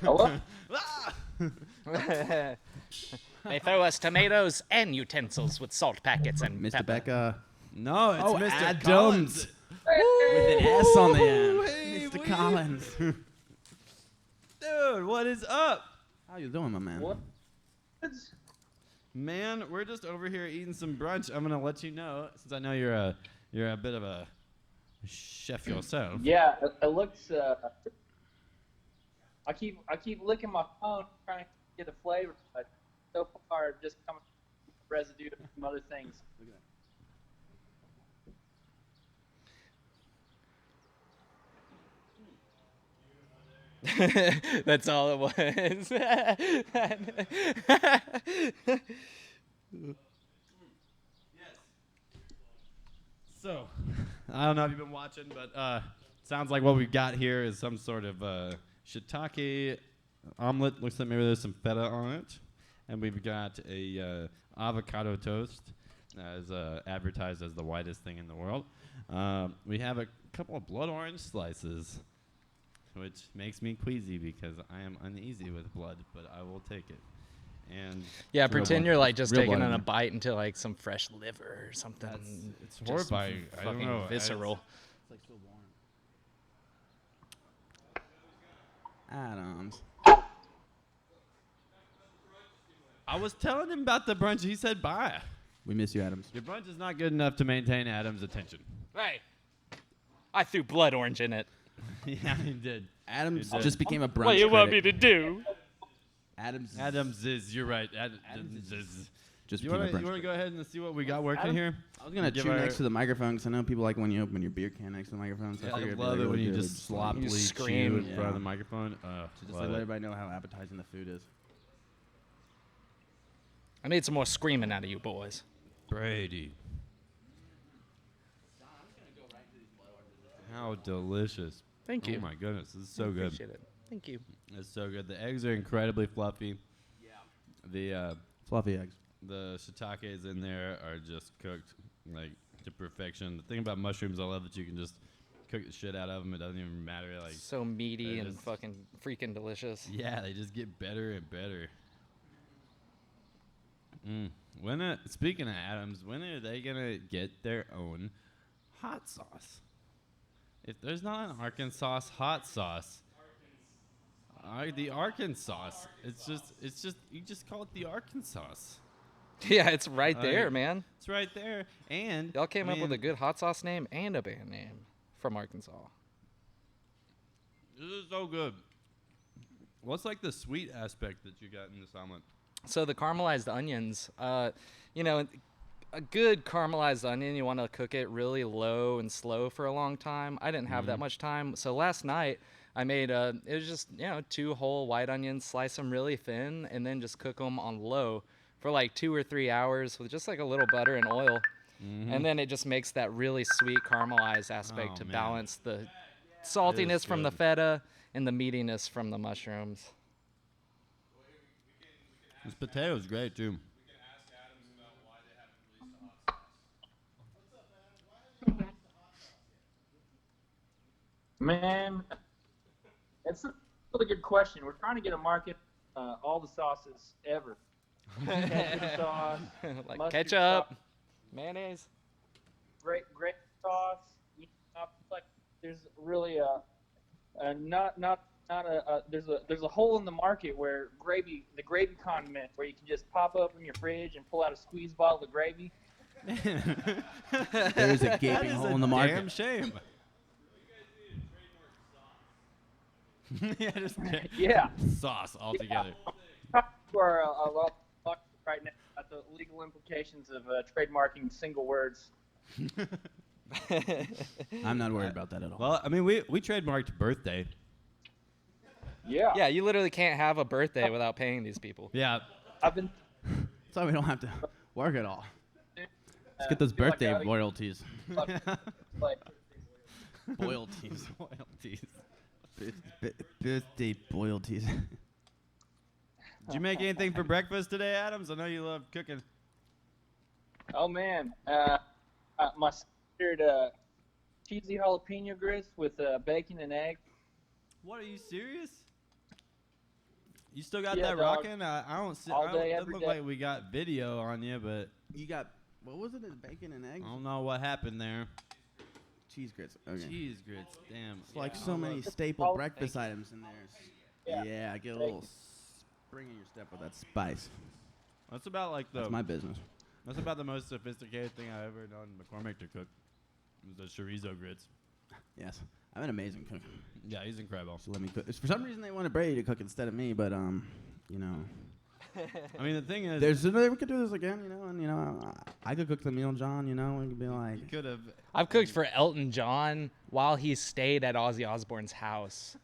[SPEAKER 5] Hello?
[SPEAKER 1] They throw us tomatoes and utensils with salt packets and
[SPEAKER 4] Mr.
[SPEAKER 1] pepper.
[SPEAKER 4] Becca.
[SPEAKER 3] No, it's Mr.
[SPEAKER 4] Adams.
[SPEAKER 3] Collins.
[SPEAKER 4] With an S on the end.
[SPEAKER 3] Hey,
[SPEAKER 4] Mr.
[SPEAKER 3] what
[SPEAKER 4] Collins.
[SPEAKER 3] Dude, what is up?
[SPEAKER 4] How you doing, my man?
[SPEAKER 5] What?
[SPEAKER 3] Man, we're just over here eating some brunch. I'm gonna let you know, since I know you're a bit of a chef yourself.
[SPEAKER 10] Yeah, it looks. I keep licking my phone trying to get a flavor, but so far just coming residue of some other things.
[SPEAKER 1] That's all it was.
[SPEAKER 3] So, I don't know if you've been watching, but sounds like what we've got here is some sort of shiitake omelet. Looks like maybe there's some feta on it, and we've got a avocado toast, as advertised as the whitest thing in the world. We have a couple of blood orange slices, which makes me queasy because I am uneasy with blood, but I will take it. And
[SPEAKER 1] Yeah,
[SPEAKER 3] real
[SPEAKER 1] pretend
[SPEAKER 3] blood.
[SPEAKER 1] you're like just
[SPEAKER 3] Real
[SPEAKER 1] taking
[SPEAKER 3] blood
[SPEAKER 1] in
[SPEAKER 3] in
[SPEAKER 1] a
[SPEAKER 3] there.
[SPEAKER 1] bite into like some fresh liver or something.
[SPEAKER 3] It's
[SPEAKER 1] just
[SPEAKER 3] horrifying. I don't
[SPEAKER 1] fucking
[SPEAKER 3] know.
[SPEAKER 1] visceral.
[SPEAKER 4] It's like still warm. Adams.
[SPEAKER 3] I was telling him about the brunch. He said bye.
[SPEAKER 4] We miss you, Adams.
[SPEAKER 3] Your brunch is not good enough to maintain Adam's attention.
[SPEAKER 1] Hey, I threw blood orange in it.
[SPEAKER 3] Yeah, he did.
[SPEAKER 4] Adams
[SPEAKER 3] did.
[SPEAKER 4] just became a brunch
[SPEAKER 1] What do you want me
[SPEAKER 4] critic.
[SPEAKER 1] to do?
[SPEAKER 4] Adams
[SPEAKER 3] is. You're right.
[SPEAKER 4] Adams is just
[SPEAKER 3] You
[SPEAKER 4] became
[SPEAKER 3] want
[SPEAKER 4] a brunch
[SPEAKER 3] to
[SPEAKER 4] critic.
[SPEAKER 3] go ahead and see what we got working
[SPEAKER 8] Adam?
[SPEAKER 3] here?
[SPEAKER 4] I was gonna
[SPEAKER 3] Give
[SPEAKER 4] chew
[SPEAKER 3] our-
[SPEAKER 4] next to the microphone because I know people like when you open your beer can next to the microphone. So I
[SPEAKER 3] I
[SPEAKER 4] figured it'd be,
[SPEAKER 3] love
[SPEAKER 4] like,
[SPEAKER 3] it when
[SPEAKER 4] really
[SPEAKER 3] you
[SPEAKER 4] good.
[SPEAKER 3] just sloppily
[SPEAKER 1] You
[SPEAKER 3] chew
[SPEAKER 1] scream.
[SPEAKER 3] in front of
[SPEAKER 4] Yeah.
[SPEAKER 3] the microphone.
[SPEAKER 4] Just like let everybody know how appetizing the food is.
[SPEAKER 1] I need some more screaming out of you boys.
[SPEAKER 3] Brady. How delicious.
[SPEAKER 1] Thank you.
[SPEAKER 3] Oh my goodness, this is so good.
[SPEAKER 1] Appreciate it. Thank you.
[SPEAKER 3] It's so good. The eggs are incredibly fluffy. Yeah.
[SPEAKER 4] Fluffy eggs.
[SPEAKER 3] The shiitakes in there are just cooked like to perfection. The thing about mushrooms, I love that you can just cook the shit out of them. It doesn't even matter. Like,
[SPEAKER 1] So meaty
[SPEAKER 3] they're
[SPEAKER 1] and
[SPEAKER 3] just-
[SPEAKER 1] fucking freaking delicious.
[SPEAKER 3] yeah, they just get better and better. Speaking of Adams, when are they gonna get their own hot sauce? If there's not an Arkansas hot sauce, the Arkansas, it's just you just call it the Arkansas.
[SPEAKER 1] Yeah, it's right there,
[SPEAKER 3] Like,
[SPEAKER 1] man.
[SPEAKER 3] It's right there, and
[SPEAKER 1] Y'all came up with a
[SPEAKER 3] man,
[SPEAKER 1] good hot sauce name and a band name from Arkansas.
[SPEAKER 3] This is so good. What's like the sweet aspect that you got in this omelet?
[SPEAKER 1] So the caramelized onions, you know, a good caramelized onion, you want to cook it really low and slow for a long time. I didn't have that much time. So last night I made it was just, 2 whole white onions, slice them really thin, and then just cook them on low for like 2 or 3 hours with just like a little butter and oil. And then it just makes that really sweet caramelized aspect
[SPEAKER 3] Oh,
[SPEAKER 1] to
[SPEAKER 3] man.
[SPEAKER 1] balance the saltiness from the
[SPEAKER 3] good.
[SPEAKER 1] feta and the meatiness from the mushrooms.
[SPEAKER 3] This potato's great too.
[SPEAKER 10] Man, it's a really good question. We're trying to get a market all the sauces ever. Ketchup sauce,
[SPEAKER 1] Like
[SPEAKER 10] mustard
[SPEAKER 1] ketchup,
[SPEAKER 10] sauce,
[SPEAKER 1] mayonnaise.
[SPEAKER 10] great sauce. Like there's really there's a hole in the market where the gravy condiment, where you can just pop open your fridge and pull out a squeeze bottle of gravy.
[SPEAKER 4] There's a gaping hole in the market.
[SPEAKER 3] Damn shame. Yeah, just
[SPEAKER 10] Yeah.
[SPEAKER 3] sauce altogether.
[SPEAKER 10] For a lot right now about the legal implications of trademarking single words.
[SPEAKER 4] I'm not worried about that at all.
[SPEAKER 3] Well, I mean, we trademarked birthday.
[SPEAKER 10] Yeah.
[SPEAKER 1] Yeah, you literally can't have a birthday without paying these people.
[SPEAKER 3] Yeah.
[SPEAKER 10] I've been
[SPEAKER 4] So we don't have to work at all. Let's get those birthday royalties.
[SPEAKER 10] like
[SPEAKER 4] Royalties.
[SPEAKER 3] Royalties.
[SPEAKER 4] Birthday royalties.
[SPEAKER 3] Did you make anything for breakfast today, Adams? I know you love cooking.
[SPEAKER 10] oh man, my standard cheesy jalapeno grits with bacon and egg.
[SPEAKER 3] What, are you serious? You still got
[SPEAKER 10] Yeah,
[SPEAKER 3] that
[SPEAKER 10] dog.
[SPEAKER 3] rocking? I don't see.
[SPEAKER 10] All
[SPEAKER 3] I
[SPEAKER 10] day,
[SPEAKER 3] don't, doesn't
[SPEAKER 10] every
[SPEAKER 3] look
[SPEAKER 10] day.
[SPEAKER 3] like we got video on you, but
[SPEAKER 4] You got, what was it? Bacon and eggs?
[SPEAKER 3] I don't know what happened there.
[SPEAKER 4] Cheese grits. Okay.
[SPEAKER 3] Cheese grits, damn.
[SPEAKER 4] It's like
[SPEAKER 3] Yeah,
[SPEAKER 4] so
[SPEAKER 3] I
[SPEAKER 4] many
[SPEAKER 3] love-
[SPEAKER 4] staple breakfast
[SPEAKER 3] Thank
[SPEAKER 4] items in there.
[SPEAKER 10] Yeah.
[SPEAKER 4] Yeah, I get a little spring in your step with that spice.
[SPEAKER 3] That's about like the.
[SPEAKER 4] That's my business.
[SPEAKER 3] That's about the most sophisticated thing I've ever known McCormick to cook. The chorizo grits.
[SPEAKER 4] Yes, I'm an amazing cook.
[SPEAKER 3] Yeah, he's incredible.
[SPEAKER 4] So let me cook. For some reason, they wanted Brady to cook instead of me, but you know.
[SPEAKER 3] I mean, the thing is,
[SPEAKER 4] we could do this again, you know, and I could cook the meal, John. You know, we could be like.
[SPEAKER 3] you could have.
[SPEAKER 1] I've cooked for Elton John while he stayed at Ozzy Osbourne's house.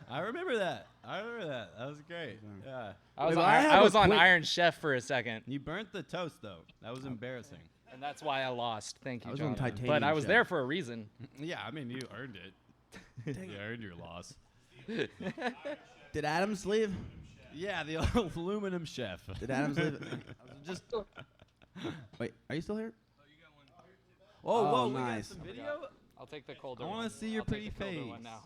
[SPEAKER 3] I remember that. That was great. Yeah.
[SPEAKER 1] I was
[SPEAKER 4] Wait,
[SPEAKER 1] on,
[SPEAKER 4] but I have
[SPEAKER 1] I
[SPEAKER 4] a
[SPEAKER 1] was on
[SPEAKER 4] quick-
[SPEAKER 1] Iron Chef for a second,
[SPEAKER 3] You burnt the toast though. That was embarrassing.
[SPEAKER 1] and that's why I lost. Thank
[SPEAKER 4] I
[SPEAKER 1] you,
[SPEAKER 4] was on
[SPEAKER 1] Jonathan.
[SPEAKER 4] Titanium
[SPEAKER 1] But I was
[SPEAKER 4] Chef.
[SPEAKER 1] there for a reason.
[SPEAKER 3] Yeah, I mean, you earned it. You earned your loss.
[SPEAKER 4] Did Adams leave?
[SPEAKER 3] Yeah, the aluminum chef.
[SPEAKER 4] Did Adams leave?
[SPEAKER 3] Just.
[SPEAKER 4] Wait, are you still here?
[SPEAKER 3] Whoa,
[SPEAKER 4] Oh,
[SPEAKER 3] whoa, we
[SPEAKER 4] nice.
[SPEAKER 3] got some video.
[SPEAKER 1] I'll take the colder
[SPEAKER 3] I
[SPEAKER 1] one.
[SPEAKER 3] wanna see your
[SPEAKER 1] I'll take
[SPEAKER 3] pretty
[SPEAKER 1] the colder
[SPEAKER 3] face.
[SPEAKER 1] one now.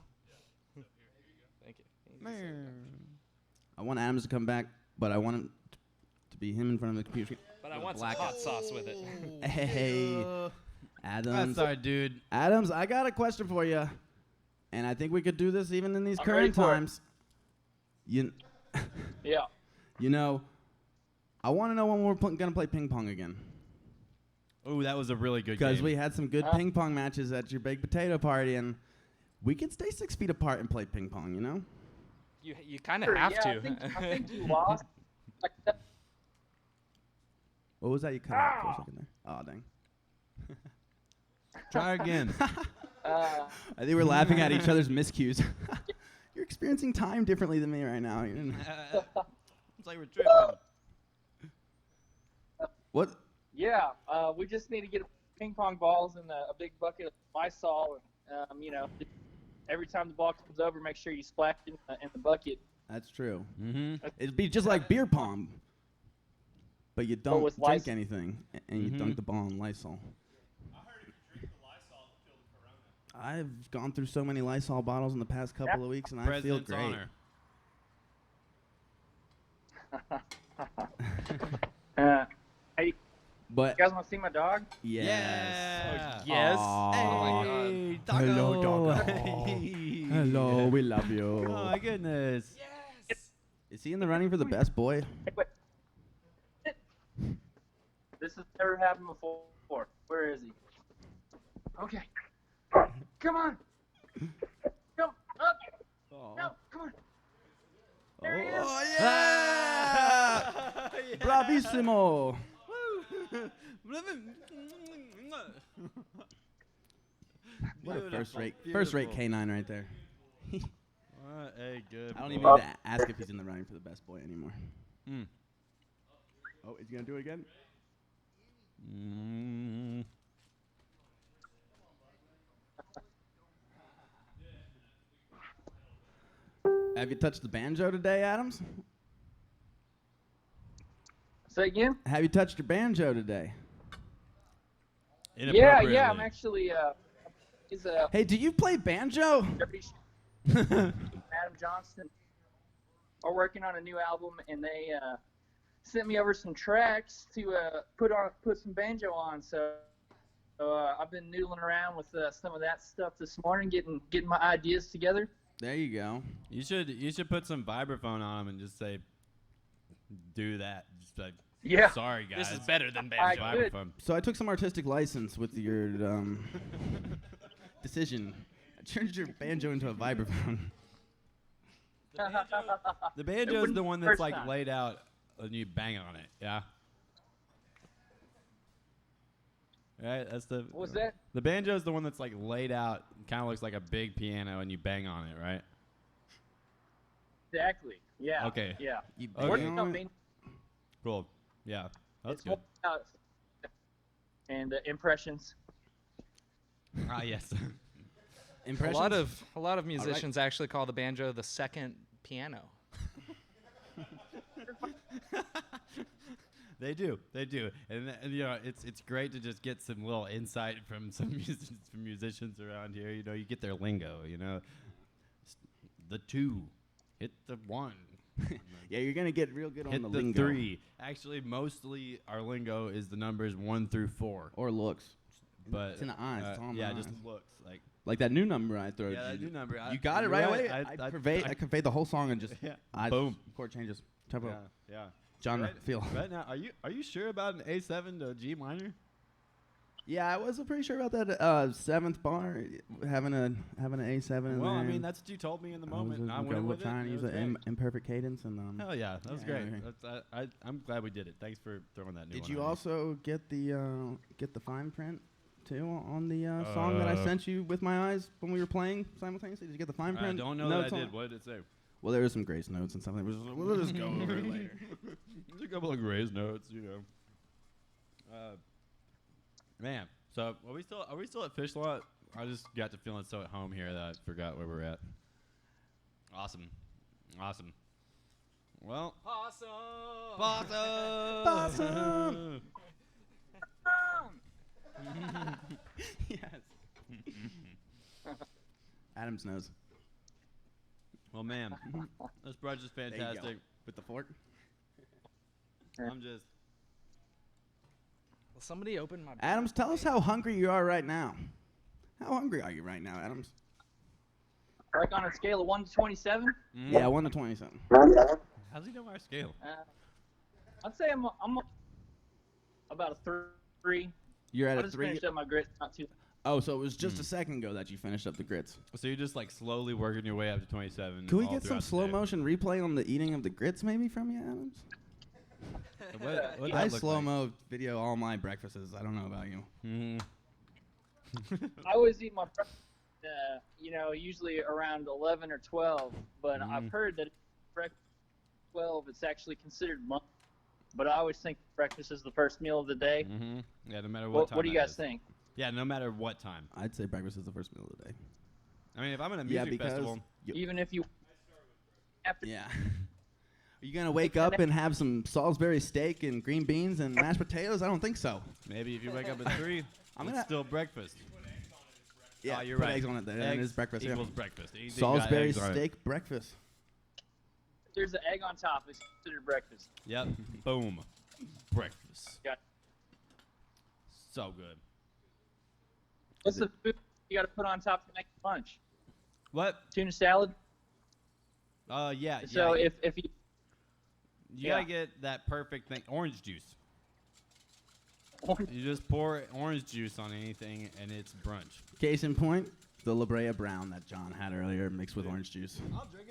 [SPEAKER 1] Thank you.
[SPEAKER 4] I want Adams to come back, but I want him to be him in front of the computer screen.
[SPEAKER 1] But I want some
[SPEAKER 4] Black
[SPEAKER 1] hot sauce with it.
[SPEAKER 4] Hey, Adams.
[SPEAKER 3] That's our dude.
[SPEAKER 4] Adams, I got a question for you, and I think we could do this even in these
[SPEAKER 10] I'm
[SPEAKER 4] current
[SPEAKER 10] ready for it.
[SPEAKER 4] times. You,
[SPEAKER 10] Yeah.
[SPEAKER 4] You know, I want to know when we're gonna play ping pong again.
[SPEAKER 3] Oh, that was a really good game.
[SPEAKER 4] Because we had some good ping pong matches at your baked potato party, and we could stay 6 feet apart and play ping pong. You know.
[SPEAKER 1] You kind of have to.
[SPEAKER 10] I think you lost. Like that.
[SPEAKER 4] What was that you cut out for a second there? Oh, dang.
[SPEAKER 3] Try again.
[SPEAKER 4] I think we're laughing at each other's miscues. You're experiencing time differently than me right now.
[SPEAKER 3] It's like we're tripping.
[SPEAKER 4] What?
[SPEAKER 10] Yeah, we just need to get ping pong balls and a big bucket of Lysol, and every time the ball comes over, make sure you splash it in the bucket.
[SPEAKER 4] That's true.
[SPEAKER 3] Mm-hmm.
[SPEAKER 4] It'd be just like beer pong, but you don't
[SPEAKER 10] with
[SPEAKER 4] drink
[SPEAKER 10] Lysol.
[SPEAKER 4] anything, and you dunk the ball in Lysol.
[SPEAKER 3] I heard if you drink the Lysol, it'll kill the corona.
[SPEAKER 4] I've gone through so many Lysol bottles in the past couple of weeks, and I feel
[SPEAKER 3] President's
[SPEAKER 4] great.
[SPEAKER 3] honor.
[SPEAKER 10] Hey,
[SPEAKER 4] But
[SPEAKER 10] you guys want to see my dog?
[SPEAKER 4] yes.
[SPEAKER 3] Yeah.
[SPEAKER 1] Yes.
[SPEAKER 4] Aw.
[SPEAKER 3] Hey, doggo.
[SPEAKER 4] Hello, doggo.
[SPEAKER 3] Hey.
[SPEAKER 4] Hello, we love you.
[SPEAKER 3] Oh my goodness.
[SPEAKER 1] Yes.
[SPEAKER 4] Is he in the running for the best boy?
[SPEAKER 10] Hey, wait. This has never happened before. Where is he? Okay. Come on. Come up. No, come on. There he is.
[SPEAKER 4] Oh, yeah! Bravissimo! What a first-rate canine right there.
[SPEAKER 3] What a good
[SPEAKER 4] I don't even
[SPEAKER 3] boy.
[SPEAKER 4] need to ask if he's in the running for the best boy anymore.
[SPEAKER 3] Mm.
[SPEAKER 4] Oh, is he gonna do it again?
[SPEAKER 3] Mm.
[SPEAKER 4] Have you touched the banjo today, Adams?
[SPEAKER 10] Say again?
[SPEAKER 4] Have you touched your banjo today?
[SPEAKER 10] Yeah, I'm actually, he's
[SPEAKER 4] Hey, do you play banjo?
[SPEAKER 10] Adam Johnston are working on a new album, and they sent me over some tracks to put some banjo on. So I've been noodling around with some of that stuff this morning, getting my ideas together.
[SPEAKER 4] There you go.
[SPEAKER 3] You should put some vibraphone on them and just say, do that. Just like,
[SPEAKER 10] Yeah.
[SPEAKER 3] sorry guys.
[SPEAKER 1] This is better than
[SPEAKER 10] I
[SPEAKER 1] banjo.
[SPEAKER 10] could.
[SPEAKER 3] Vibraphone.
[SPEAKER 4] So I took some artistic license with your decision. I turned your banjo into a vibraphone.
[SPEAKER 3] The banjo is
[SPEAKER 10] wouldn't
[SPEAKER 3] the
[SPEAKER 10] be
[SPEAKER 3] one
[SPEAKER 10] the
[SPEAKER 3] that's
[SPEAKER 10] first
[SPEAKER 3] like
[SPEAKER 10] time.
[SPEAKER 3] laid out and you bang on it. Yeah. Right. That's the.
[SPEAKER 10] What was that?
[SPEAKER 3] The banjo is the one that's like laid out, kind of looks like a big piano, and you bang on it, right?
[SPEAKER 10] Exactly. Yeah.
[SPEAKER 3] Okay.
[SPEAKER 10] Yeah.
[SPEAKER 4] You
[SPEAKER 3] Okay.
[SPEAKER 10] Working on being
[SPEAKER 3] Cool. Yeah. That's
[SPEAKER 10] it's
[SPEAKER 3] good.
[SPEAKER 10] more about and impressions.
[SPEAKER 3] Ah, yes.
[SPEAKER 1] A
[SPEAKER 4] Impressions?
[SPEAKER 1] lot of musicians actually call the banjo the second piano.
[SPEAKER 3] They do, and you know it's great to just get some little insight from some musicians around here. You know, you get their lingo. You know, the 2, hit the 1.
[SPEAKER 4] Yeah, you're gonna get real good on
[SPEAKER 3] Hit
[SPEAKER 4] the
[SPEAKER 3] the
[SPEAKER 4] lingo.
[SPEAKER 3] 3. Actually, mostly our lingo is the numbers 1 through 4.
[SPEAKER 4] Or looks.
[SPEAKER 3] But
[SPEAKER 4] It's in the eyes. It's all in the
[SPEAKER 3] yeah,
[SPEAKER 4] eyes.
[SPEAKER 3] just looks like
[SPEAKER 4] Like that new number I throw.
[SPEAKER 3] yeah, that new number.
[SPEAKER 4] You got it
[SPEAKER 3] you're
[SPEAKER 4] right away.
[SPEAKER 3] I
[SPEAKER 4] I conveyed the whole song and just
[SPEAKER 3] Yeah.
[SPEAKER 4] eyes,
[SPEAKER 3] Boom.
[SPEAKER 4] chord changes. Tempo.
[SPEAKER 3] yeah.
[SPEAKER 4] Genre. Feel.
[SPEAKER 3] Right now, are you sure about an A7 to G minor?
[SPEAKER 4] Yeah, I was pretty sure about that 7th bar having an A7 in
[SPEAKER 3] Well,
[SPEAKER 4] there.
[SPEAKER 3] I mean, that's what you told me in the
[SPEAKER 4] I
[SPEAKER 3] moment.
[SPEAKER 4] was
[SPEAKER 3] and I
[SPEAKER 4] just
[SPEAKER 3] went with it.
[SPEAKER 4] trying to
[SPEAKER 3] and it
[SPEAKER 4] use
[SPEAKER 3] was
[SPEAKER 4] an
[SPEAKER 3] great.
[SPEAKER 4] imperfect cadence and
[SPEAKER 3] Hell yeah, that was
[SPEAKER 4] yeah,
[SPEAKER 3] great.
[SPEAKER 4] okay.
[SPEAKER 3] I'm glad we did it. Thanks for throwing that new
[SPEAKER 4] Did
[SPEAKER 3] one
[SPEAKER 4] you
[SPEAKER 3] on me.
[SPEAKER 4] also get the fine print too on the song that I sent you with my eyes when we were playing simultaneously? Did you get the fine
[SPEAKER 3] I
[SPEAKER 4] print?
[SPEAKER 3] don't know
[SPEAKER 4] notes
[SPEAKER 3] that I
[SPEAKER 4] on
[SPEAKER 3] did. What did it say?
[SPEAKER 4] Well, there was some grace notes and something. We'll just go over it later.
[SPEAKER 3] There's a couple of grace notes, you know. Man, so are we still at Fish Lot? I just got to feeling so at home here that I forgot where we're at. Awesome. Well,
[SPEAKER 1] Awesome.
[SPEAKER 4] Awesome. Yes. Adam's nose.
[SPEAKER 3] well, man, this brunch is
[SPEAKER 4] There you go.
[SPEAKER 3] fantastic.
[SPEAKER 4] With the fork.
[SPEAKER 3] I'm just.
[SPEAKER 1] Will somebody open my?
[SPEAKER 4] Adams, tell us how hungry you are right now. How hungry are you right now, Adams?
[SPEAKER 10] Like on a scale of 1 to 27.
[SPEAKER 3] Mm.
[SPEAKER 4] Yeah, 1 to 27.
[SPEAKER 3] How's he know our scale?
[SPEAKER 10] I'd say I'm about a 3.
[SPEAKER 4] You're at
[SPEAKER 10] I
[SPEAKER 4] a
[SPEAKER 10] just
[SPEAKER 4] 3.
[SPEAKER 10] finished up my grits not too.
[SPEAKER 4] Oh, so it was just a second ago that you finished up the grits.
[SPEAKER 3] So you're just like slowly working your way up to 27.
[SPEAKER 4] Can we
[SPEAKER 3] all
[SPEAKER 4] get some
[SPEAKER 3] throughout the
[SPEAKER 4] slow
[SPEAKER 3] day.
[SPEAKER 4] motion replay on the eating of the grits maybe from you, Adams?
[SPEAKER 3] What
[SPEAKER 4] I
[SPEAKER 3] that look
[SPEAKER 4] slow
[SPEAKER 3] like?
[SPEAKER 4] mo video all my breakfasts. I don't know about you.
[SPEAKER 3] Mhm.
[SPEAKER 10] I always eat my breakfast, usually around 11 or 12. But I've heard that breakfast 12 it's actually considered lunch. But I always think breakfast is the first meal of the day.
[SPEAKER 3] Mhm. Yeah, no matter what time.
[SPEAKER 10] What do you
[SPEAKER 3] that
[SPEAKER 10] guys
[SPEAKER 3] is.
[SPEAKER 10] think?
[SPEAKER 3] Yeah, no matter what time.
[SPEAKER 4] I'd say breakfast is the first meal of the day.
[SPEAKER 3] I mean, if I'm in a
[SPEAKER 4] Yeah,
[SPEAKER 3] music
[SPEAKER 4] because
[SPEAKER 3] festival,
[SPEAKER 10] Even if you after
[SPEAKER 4] yeah. Are you gonna wake up and have some Salisbury steak and green beans and mashed potatoes? I don't think so.
[SPEAKER 3] maybe if you wake up at 3,
[SPEAKER 4] I'm
[SPEAKER 3] it's
[SPEAKER 4] gonna-
[SPEAKER 3] still breakfast.
[SPEAKER 4] Yeah,
[SPEAKER 3] Oh, you're
[SPEAKER 4] put
[SPEAKER 3] right.
[SPEAKER 4] eggs on it. That is breakfast. Yeah.
[SPEAKER 3] Equals breakfast. Anything got
[SPEAKER 4] Salisbury
[SPEAKER 3] eggs on it.
[SPEAKER 4] steak breakfast.
[SPEAKER 10] there's an egg on top, it's considered breakfast.
[SPEAKER 3] Yep. Boom. Breakfast.
[SPEAKER 10] Got-
[SPEAKER 3] So good.
[SPEAKER 10] What's the food you got to put on top to make lunch?
[SPEAKER 3] What?
[SPEAKER 10] Tuna salad.
[SPEAKER 3] Yeah.
[SPEAKER 10] So
[SPEAKER 3] yeah.
[SPEAKER 10] if you
[SPEAKER 3] You gotta get that perfect thing. Orange juice.
[SPEAKER 10] Orange-
[SPEAKER 3] You just pour orange juice on anything, and it's brunch.
[SPEAKER 4] Case in point, the La Brea Brown that John had earlier mixed with orange juice.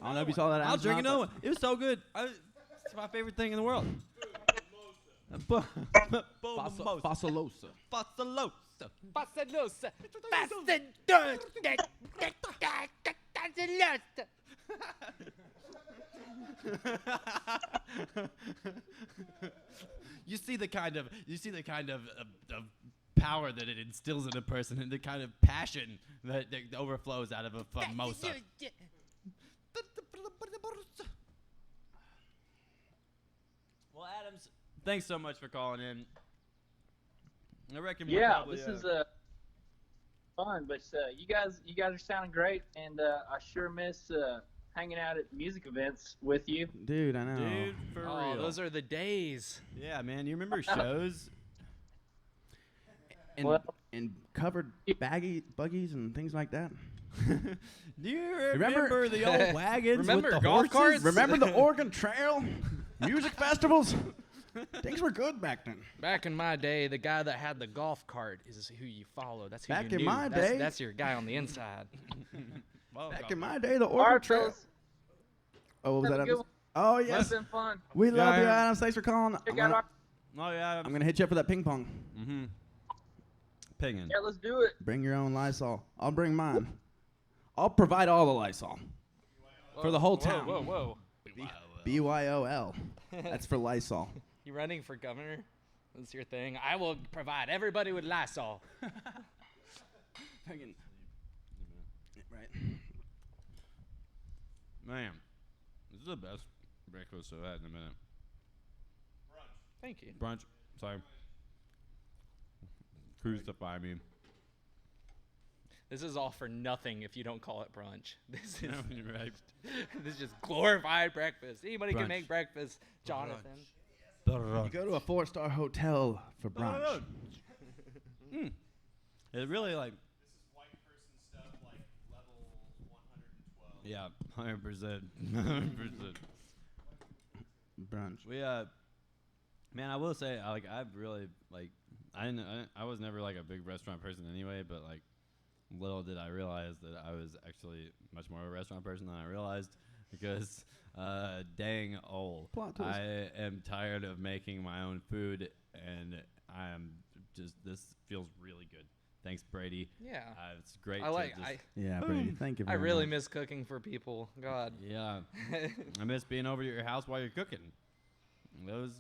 [SPEAKER 4] I don't know if you saw that.
[SPEAKER 3] I'll
[SPEAKER 4] Adam's
[SPEAKER 3] drink
[SPEAKER 4] not,
[SPEAKER 3] another one. It was so good. It's my favorite thing in the world.
[SPEAKER 4] Fassalosa.
[SPEAKER 3] Fassalosa.
[SPEAKER 1] Fassalosa.
[SPEAKER 3] You see the kind of power that it instills in a person, and the kind of passion that overflows out of a famosa. Well, Adams, thanks so much for calling in. I reckon we'll
[SPEAKER 10] yeah,
[SPEAKER 3] probably,
[SPEAKER 10] this is fun, but you guys are sounding great, and I sure miss hanging out at music events with you.
[SPEAKER 4] Dude, I know.
[SPEAKER 3] dude, for
[SPEAKER 1] Oh,
[SPEAKER 3] real.
[SPEAKER 1] those are the days.
[SPEAKER 3] Yeah, man, you remember shows?
[SPEAKER 4] And,
[SPEAKER 10] Well-
[SPEAKER 4] and covered buggies and things like that.
[SPEAKER 3] Do you
[SPEAKER 4] Remember-
[SPEAKER 3] remember the old wagons
[SPEAKER 1] Remember
[SPEAKER 3] with the
[SPEAKER 1] golf
[SPEAKER 3] horses?
[SPEAKER 1] carts?
[SPEAKER 4] Remember the Oregon Trail? Music festivals? Things were good back then.
[SPEAKER 1] Back in my day, the guy that had the golf cart is who you follow. That's who
[SPEAKER 4] Back
[SPEAKER 1] you
[SPEAKER 4] in
[SPEAKER 1] knew.
[SPEAKER 4] my
[SPEAKER 1] that's,
[SPEAKER 4] day-
[SPEAKER 1] that's your guy on the inside.
[SPEAKER 3] Well,
[SPEAKER 4] Back
[SPEAKER 3] golf
[SPEAKER 4] in my
[SPEAKER 3] carts.
[SPEAKER 4] day, the
[SPEAKER 10] All
[SPEAKER 4] Oregon
[SPEAKER 10] right,
[SPEAKER 4] Trail.
[SPEAKER 10] fellas.
[SPEAKER 4] Oh, what was
[SPEAKER 10] Have
[SPEAKER 4] that?
[SPEAKER 10] a good
[SPEAKER 4] Adams?
[SPEAKER 10] one.
[SPEAKER 4] Oh,
[SPEAKER 10] It's
[SPEAKER 4] yes.
[SPEAKER 10] been fun.
[SPEAKER 4] We love you,
[SPEAKER 3] Yeah.
[SPEAKER 4] Adams. Thanks for calling.
[SPEAKER 10] Check out our.
[SPEAKER 3] Oh yeah.
[SPEAKER 4] I'm going to hit you up for that ping pong.
[SPEAKER 3] Mm-hmm. Pinging.
[SPEAKER 10] Yeah, let's do it.
[SPEAKER 4] Bring your own Lysol. I'll bring mine. I'll provide all the Lysol. For the whole town.
[SPEAKER 1] Whoa, whoa.
[SPEAKER 4] BYOL. That's for Lysol.
[SPEAKER 1] You running for governor? That's your thing. I will provide everybody with Lysol.
[SPEAKER 4] Fucking- Right.
[SPEAKER 3] Man, this is the best breakfast I've had in a minute.
[SPEAKER 1] Thank you.
[SPEAKER 3] Brunch. Sorry. Crucify me.
[SPEAKER 1] This is all for nothing if you don't call it brunch. This is
[SPEAKER 3] No, you're right.
[SPEAKER 1] this is just glorified breakfast. Anybody
[SPEAKER 3] Brunch.
[SPEAKER 1] can make breakfast. Jonathan.
[SPEAKER 4] You go to a 4-star hotel for brunch.
[SPEAKER 3] It really like. Yeah, 100%. 100%.
[SPEAKER 4] Brunch.
[SPEAKER 3] We man, I will say, I've really I was never like a big restaurant person anyway, but like, little did I realize that I was actually much more of a restaurant person than I realized, because dang old,
[SPEAKER 4] Plot twist.
[SPEAKER 3] I am tired of making my own food, and I am this feels really good. Thanks, Brady.
[SPEAKER 1] Yeah.
[SPEAKER 3] It's great.
[SPEAKER 1] I like.
[SPEAKER 3] to just,
[SPEAKER 4] Yeah, Brady. Thank you
[SPEAKER 1] I
[SPEAKER 4] very
[SPEAKER 1] really
[SPEAKER 4] much.
[SPEAKER 1] miss cooking for people. God.
[SPEAKER 3] Yeah, I miss being over at your house while you're cooking. Those,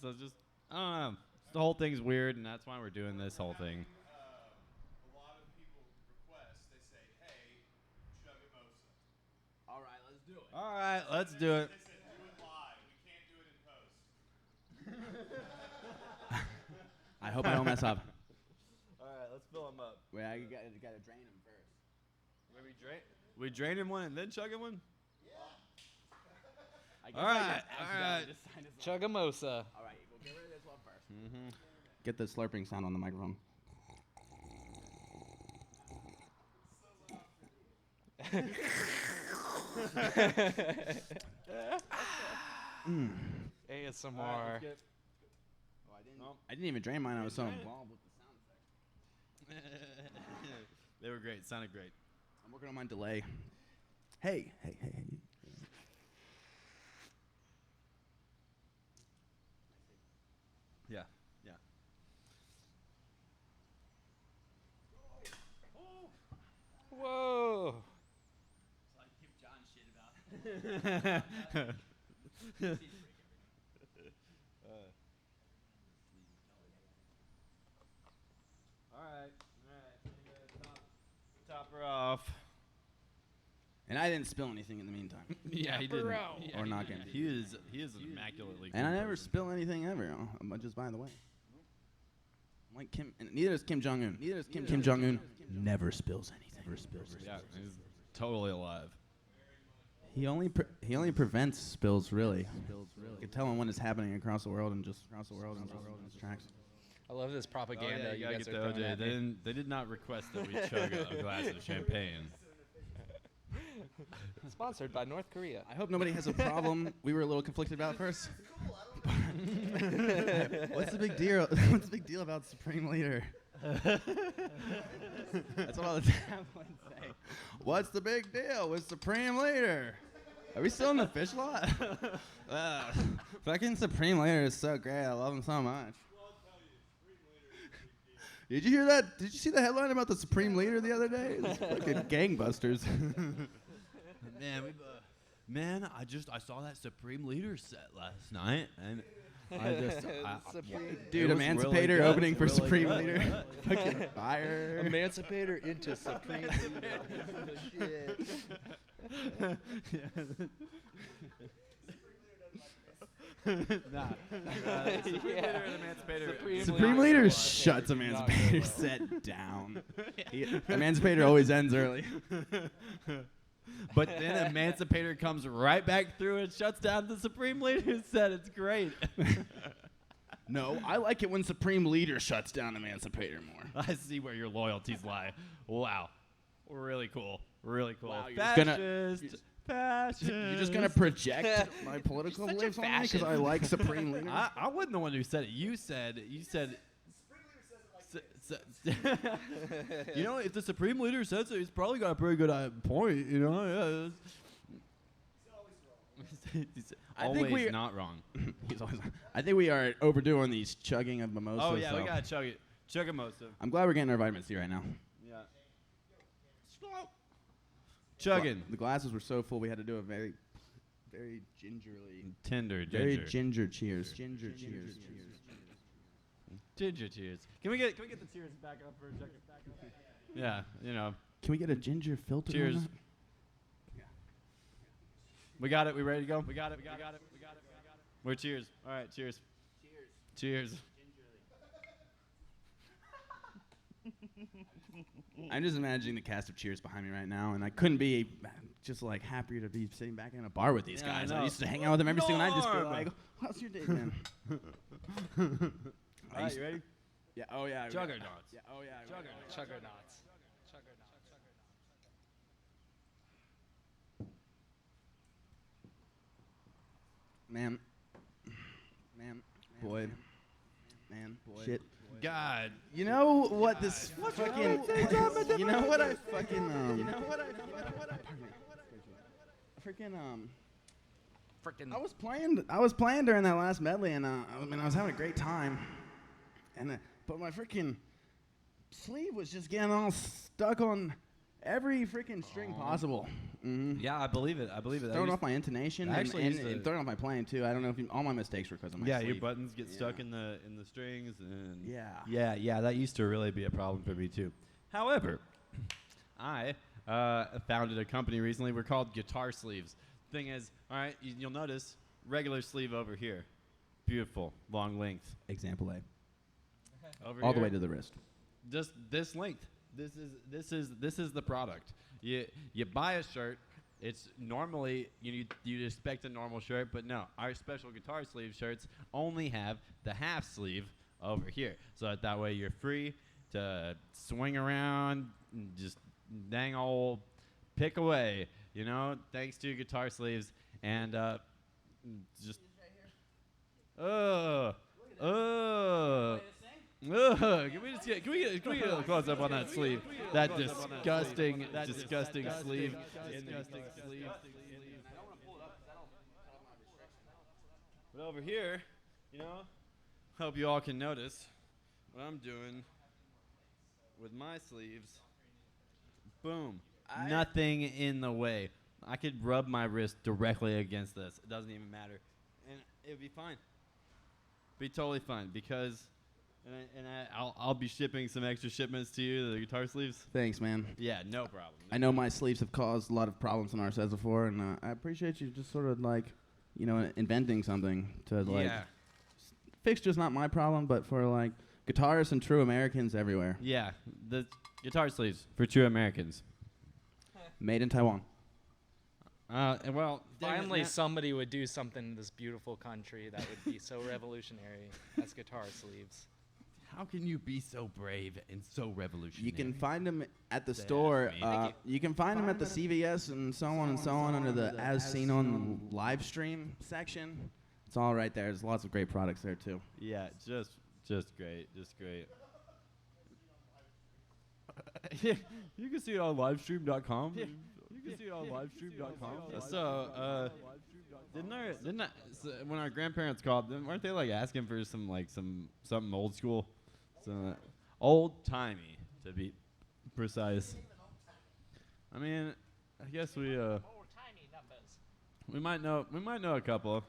[SPEAKER 3] so just, I don't know. The whole thing's weird, and that's why we're doing this whole thing.
[SPEAKER 11] A lot of people request, they say, hey, chug a mosa.
[SPEAKER 4] All right, let's do it.
[SPEAKER 3] All right, let's do it.
[SPEAKER 11] They said, do it live. We can't do it in post.
[SPEAKER 4] I hope I don't mess up.
[SPEAKER 3] All right, let's fill them up.
[SPEAKER 4] Wait, I gotta drain them first.
[SPEAKER 3] We draining one and then chugging one?
[SPEAKER 4] I
[SPEAKER 3] All right, all right.
[SPEAKER 1] Chuggamosa.
[SPEAKER 4] All right, we'll get rid of this one first. Mm-hmm. Get the slurping sound on the microphone.
[SPEAKER 1] ASMR.
[SPEAKER 4] I didn't even drain mine. I was so involved with the sound effects.
[SPEAKER 3] They were great. Sounded great.
[SPEAKER 4] I'm working on my delay. Hey.
[SPEAKER 3] Yeah. Yeah.
[SPEAKER 1] Whoa.
[SPEAKER 3] All right. Top her off.
[SPEAKER 4] And I didn't spill anything in the meantime.
[SPEAKER 3] Yeah, he didn't.
[SPEAKER 4] Or not getting.
[SPEAKER 3] He is immaculately.
[SPEAKER 4] And I
[SPEAKER 3] clean
[SPEAKER 4] never
[SPEAKER 3] person.
[SPEAKER 4] spill anything ever. Just by the way. I'm like Kim, and neither does Kim Jong Un. Kim Jong Un never spills anything.
[SPEAKER 3] Yeah, he's totally alive.
[SPEAKER 4] He only prevents spills, really. You can tell him when it's happening across the world and just tracks.
[SPEAKER 1] I love this propaganda you
[SPEAKER 3] gotta
[SPEAKER 1] guys
[SPEAKER 3] get
[SPEAKER 1] are
[SPEAKER 3] the
[SPEAKER 1] throwing
[SPEAKER 3] OJ.
[SPEAKER 1] at me.
[SPEAKER 3] They did not request that we chug a glass of champagne.
[SPEAKER 1] Sponsored by North Korea.
[SPEAKER 4] I hope nobody has a problem. We were a little conflicted about first. What's the big deal? What's the big deal about Supreme Leader? That's what all the tabloids say. What's the big deal with Supreme Leader? Are we still in the fish lot? Fucking Supreme Leader is so great. I love him so much. Did you hear that? Did you see the headline about the Supreme Leader the other day? It's fucking gangbusters.
[SPEAKER 3] Man, I saw that Supreme Leader set last night, and
[SPEAKER 4] dude, Emancipator really opening for really Supreme Leader. Fucking fire.
[SPEAKER 1] Emancipator into Supreme Leader.
[SPEAKER 4] Supreme Leader shuts Emancipator set down. Emancipator always ends early.
[SPEAKER 3] But then Emancipator comes right back through and shuts down the Supreme Leader set. It's great.
[SPEAKER 4] No, I like it when Supreme Leader shuts down Emancipator more.
[SPEAKER 3] I see where your loyalties lie. Wow. Really cool. Really cool.
[SPEAKER 4] Wow,
[SPEAKER 3] Fascist.
[SPEAKER 4] You're just going to project my political beliefs on me because I like Supreme Leader?
[SPEAKER 3] I wasn't the one who said it. You said. You know, if the Supreme Leader says it, he's probably got a pretty good point. You know, he's always not wrong.
[SPEAKER 4] He's always. I think we are overdoing these chugging of mimosas.
[SPEAKER 3] Oh yeah, we gotta chug it. Chug a mimosa.
[SPEAKER 4] I'm glad we're getting our vitamin C right now.
[SPEAKER 3] Yeah. Chugging.
[SPEAKER 4] The glasses were so full we had to do a very, very gingerly.
[SPEAKER 3] Tender ginger.
[SPEAKER 4] Very ginger cheers. Ginger cheers.
[SPEAKER 3] Ginger cheers. Can we get the cheers back up for a second? Yeah, you know.
[SPEAKER 4] Can we get a ginger filter?
[SPEAKER 3] Cheers.
[SPEAKER 4] On that?
[SPEAKER 3] We got it. We ready to go? We got it. We're cheers. All right, cheers. Cheers.
[SPEAKER 4] I'm just imagining the cast of Cheers behind me right now, and I couldn't be just like happier to be sitting back in a bar with these guys. I used to hang out with them every single night, just be like, "How's your day, man?"
[SPEAKER 3] All right, you ready?
[SPEAKER 4] Yeah. Oh yeah.
[SPEAKER 3] Juggernauts.
[SPEAKER 4] Yeah. Oh yeah.
[SPEAKER 1] Juggernauts.
[SPEAKER 4] Man. Boy. Shit.
[SPEAKER 3] God.
[SPEAKER 4] You know what this fucking. You know what I fucking. Freaking. I was playing during that last medley, and I was having a great time. And but my freaking sleeve was just getting all stuck on every freaking string possible. Mm-hmm.
[SPEAKER 3] Yeah, I believe it.
[SPEAKER 4] Throwing off my intonation and throwing off my playing too. I don't know if all my mistakes were because of my sleeve.
[SPEAKER 3] Your buttons get stuck in the strings, and
[SPEAKER 4] yeah.
[SPEAKER 3] That used to really be a problem for me too. However, I founded a company recently. We're called Guitar Sleeves. Thing is, all right, you'll notice regular sleeve over here, beautiful, long length.
[SPEAKER 4] Example A.
[SPEAKER 3] Over
[SPEAKER 4] all
[SPEAKER 3] here,
[SPEAKER 4] the way to the wrist.
[SPEAKER 3] Just this length. This is the product. You buy a shirt. It's normally you'd expect a normal shirt, but no. Our special guitar sleeve shirts only have the half sleeve over here, so that way you're free to swing around, and just dang old pick away. You know, thanks to Guitar Sleeves, and just Can we get a close up on that sleeve? That disgusting sleeve. But over here, hope you all can notice what I'm doing with my sleeves. Boom. Nothing in the way. I could rub my wrist directly against this. It doesn't even matter. And it would be fine. Be totally fine because I'll be shipping some extra shipments to you, the guitar sleeves.
[SPEAKER 4] Thanks, man.
[SPEAKER 3] Yeah, no problem.
[SPEAKER 4] I know my sleeves have caused a lot of problems on our sets before, and I appreciate you just sort of like, inventing something to like fix just not my problem, but for like guitarists and true Americans everywhere.
[SPEAKER 3] Yeah, the guitar sleeves for true Americans.
[SPEAKER 4] Made in Taiwan.
[SPEAKER 3] Well,
[SPEAKER 1] finally somebody would do something in this beautiful country that would be so revolutionary as guitar sleeves.
[SPEAKER 3] How can you be so brave and so revolutionary?
[SPEAKER 4] You can find them at the store. You can find them at the CVS and so on under the As Seen on live stream section. It's all right there. There's lots of great products there too.
[SPEAKER 3] Yeah, just great, just great. You can see it on livestream.com. You can see it on livestream.com. So, when our grandparents called, weren't they like asking for something old school, old timey to be precise? I mean, I guess we might know a couple.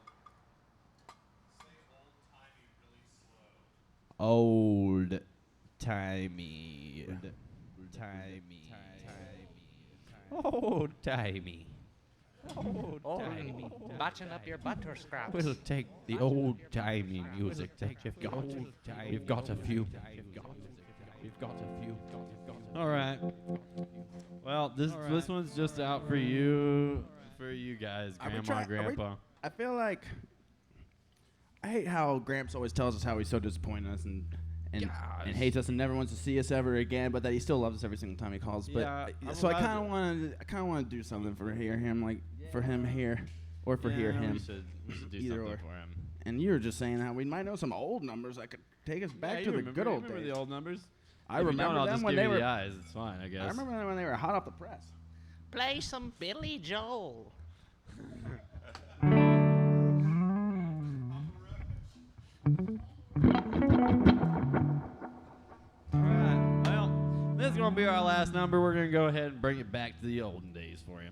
[SPEAKER 3] Old timey. Old timey.
[SPEAKER 1] Button up your butter scraps.
[SPEAKER 3] We'll take the old timey music that you've got. You've got a few. All right. Well, this one's just out for you guys, Grandma, Grandpa.
[SPEAKER 4] I feel like I hate how Gramps always tells us how he's so disappointed in us and hates us and never wants to see us ever again, but that he still loves us every single time he calls. But so I kind of want to do something for him, like for him here, or for him.
[SPEAKER 3] We should do
[SPEAKER 4] Either
[SPEAKER 3] something
[SPEAKER 4] or.
[SPEAKER 3] for him.
[SPEAKER 4] And you were just saying how we might know some old numbers that could take us back to the good old days.
[SPEAKER 3] Remember the old numbers?
[SPEAKER 4] I
[SPEAKER 3] If you
[SPEAKER 4] remember
[SPEAKER 3] don't, I'll
[SPEAKER 4] them
[SPEAKER 3] just
[SPEAKER 4] when
[SPEAKER 3] give
[SPEAKER 4] they
[SPEAKER 3] you
[SPEAKER 4] were.
[SPEAKER 3] the eyes. It's fine, I guess.
[SPEAKER 4] I remember them when they were hot off the press.
[SPEAKER 8] Play some Billy Joel.
[SPEAKER 3] Alright, well, this is going to be our last number. We're going to go ahead and bring it back to the olden days for you.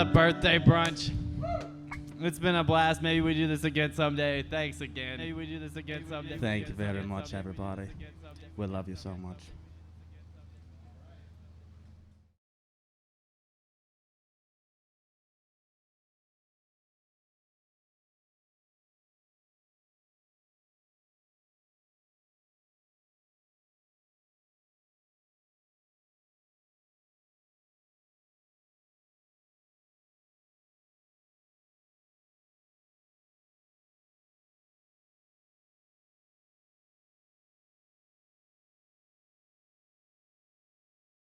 [SPEAKER 3] the birthday brunch. It's been a blast. Maybe we do this again someday. Thanks again. Maybe we do this again someday.
[SPEAKER 4] Thank you very much, everybody. We love you so much.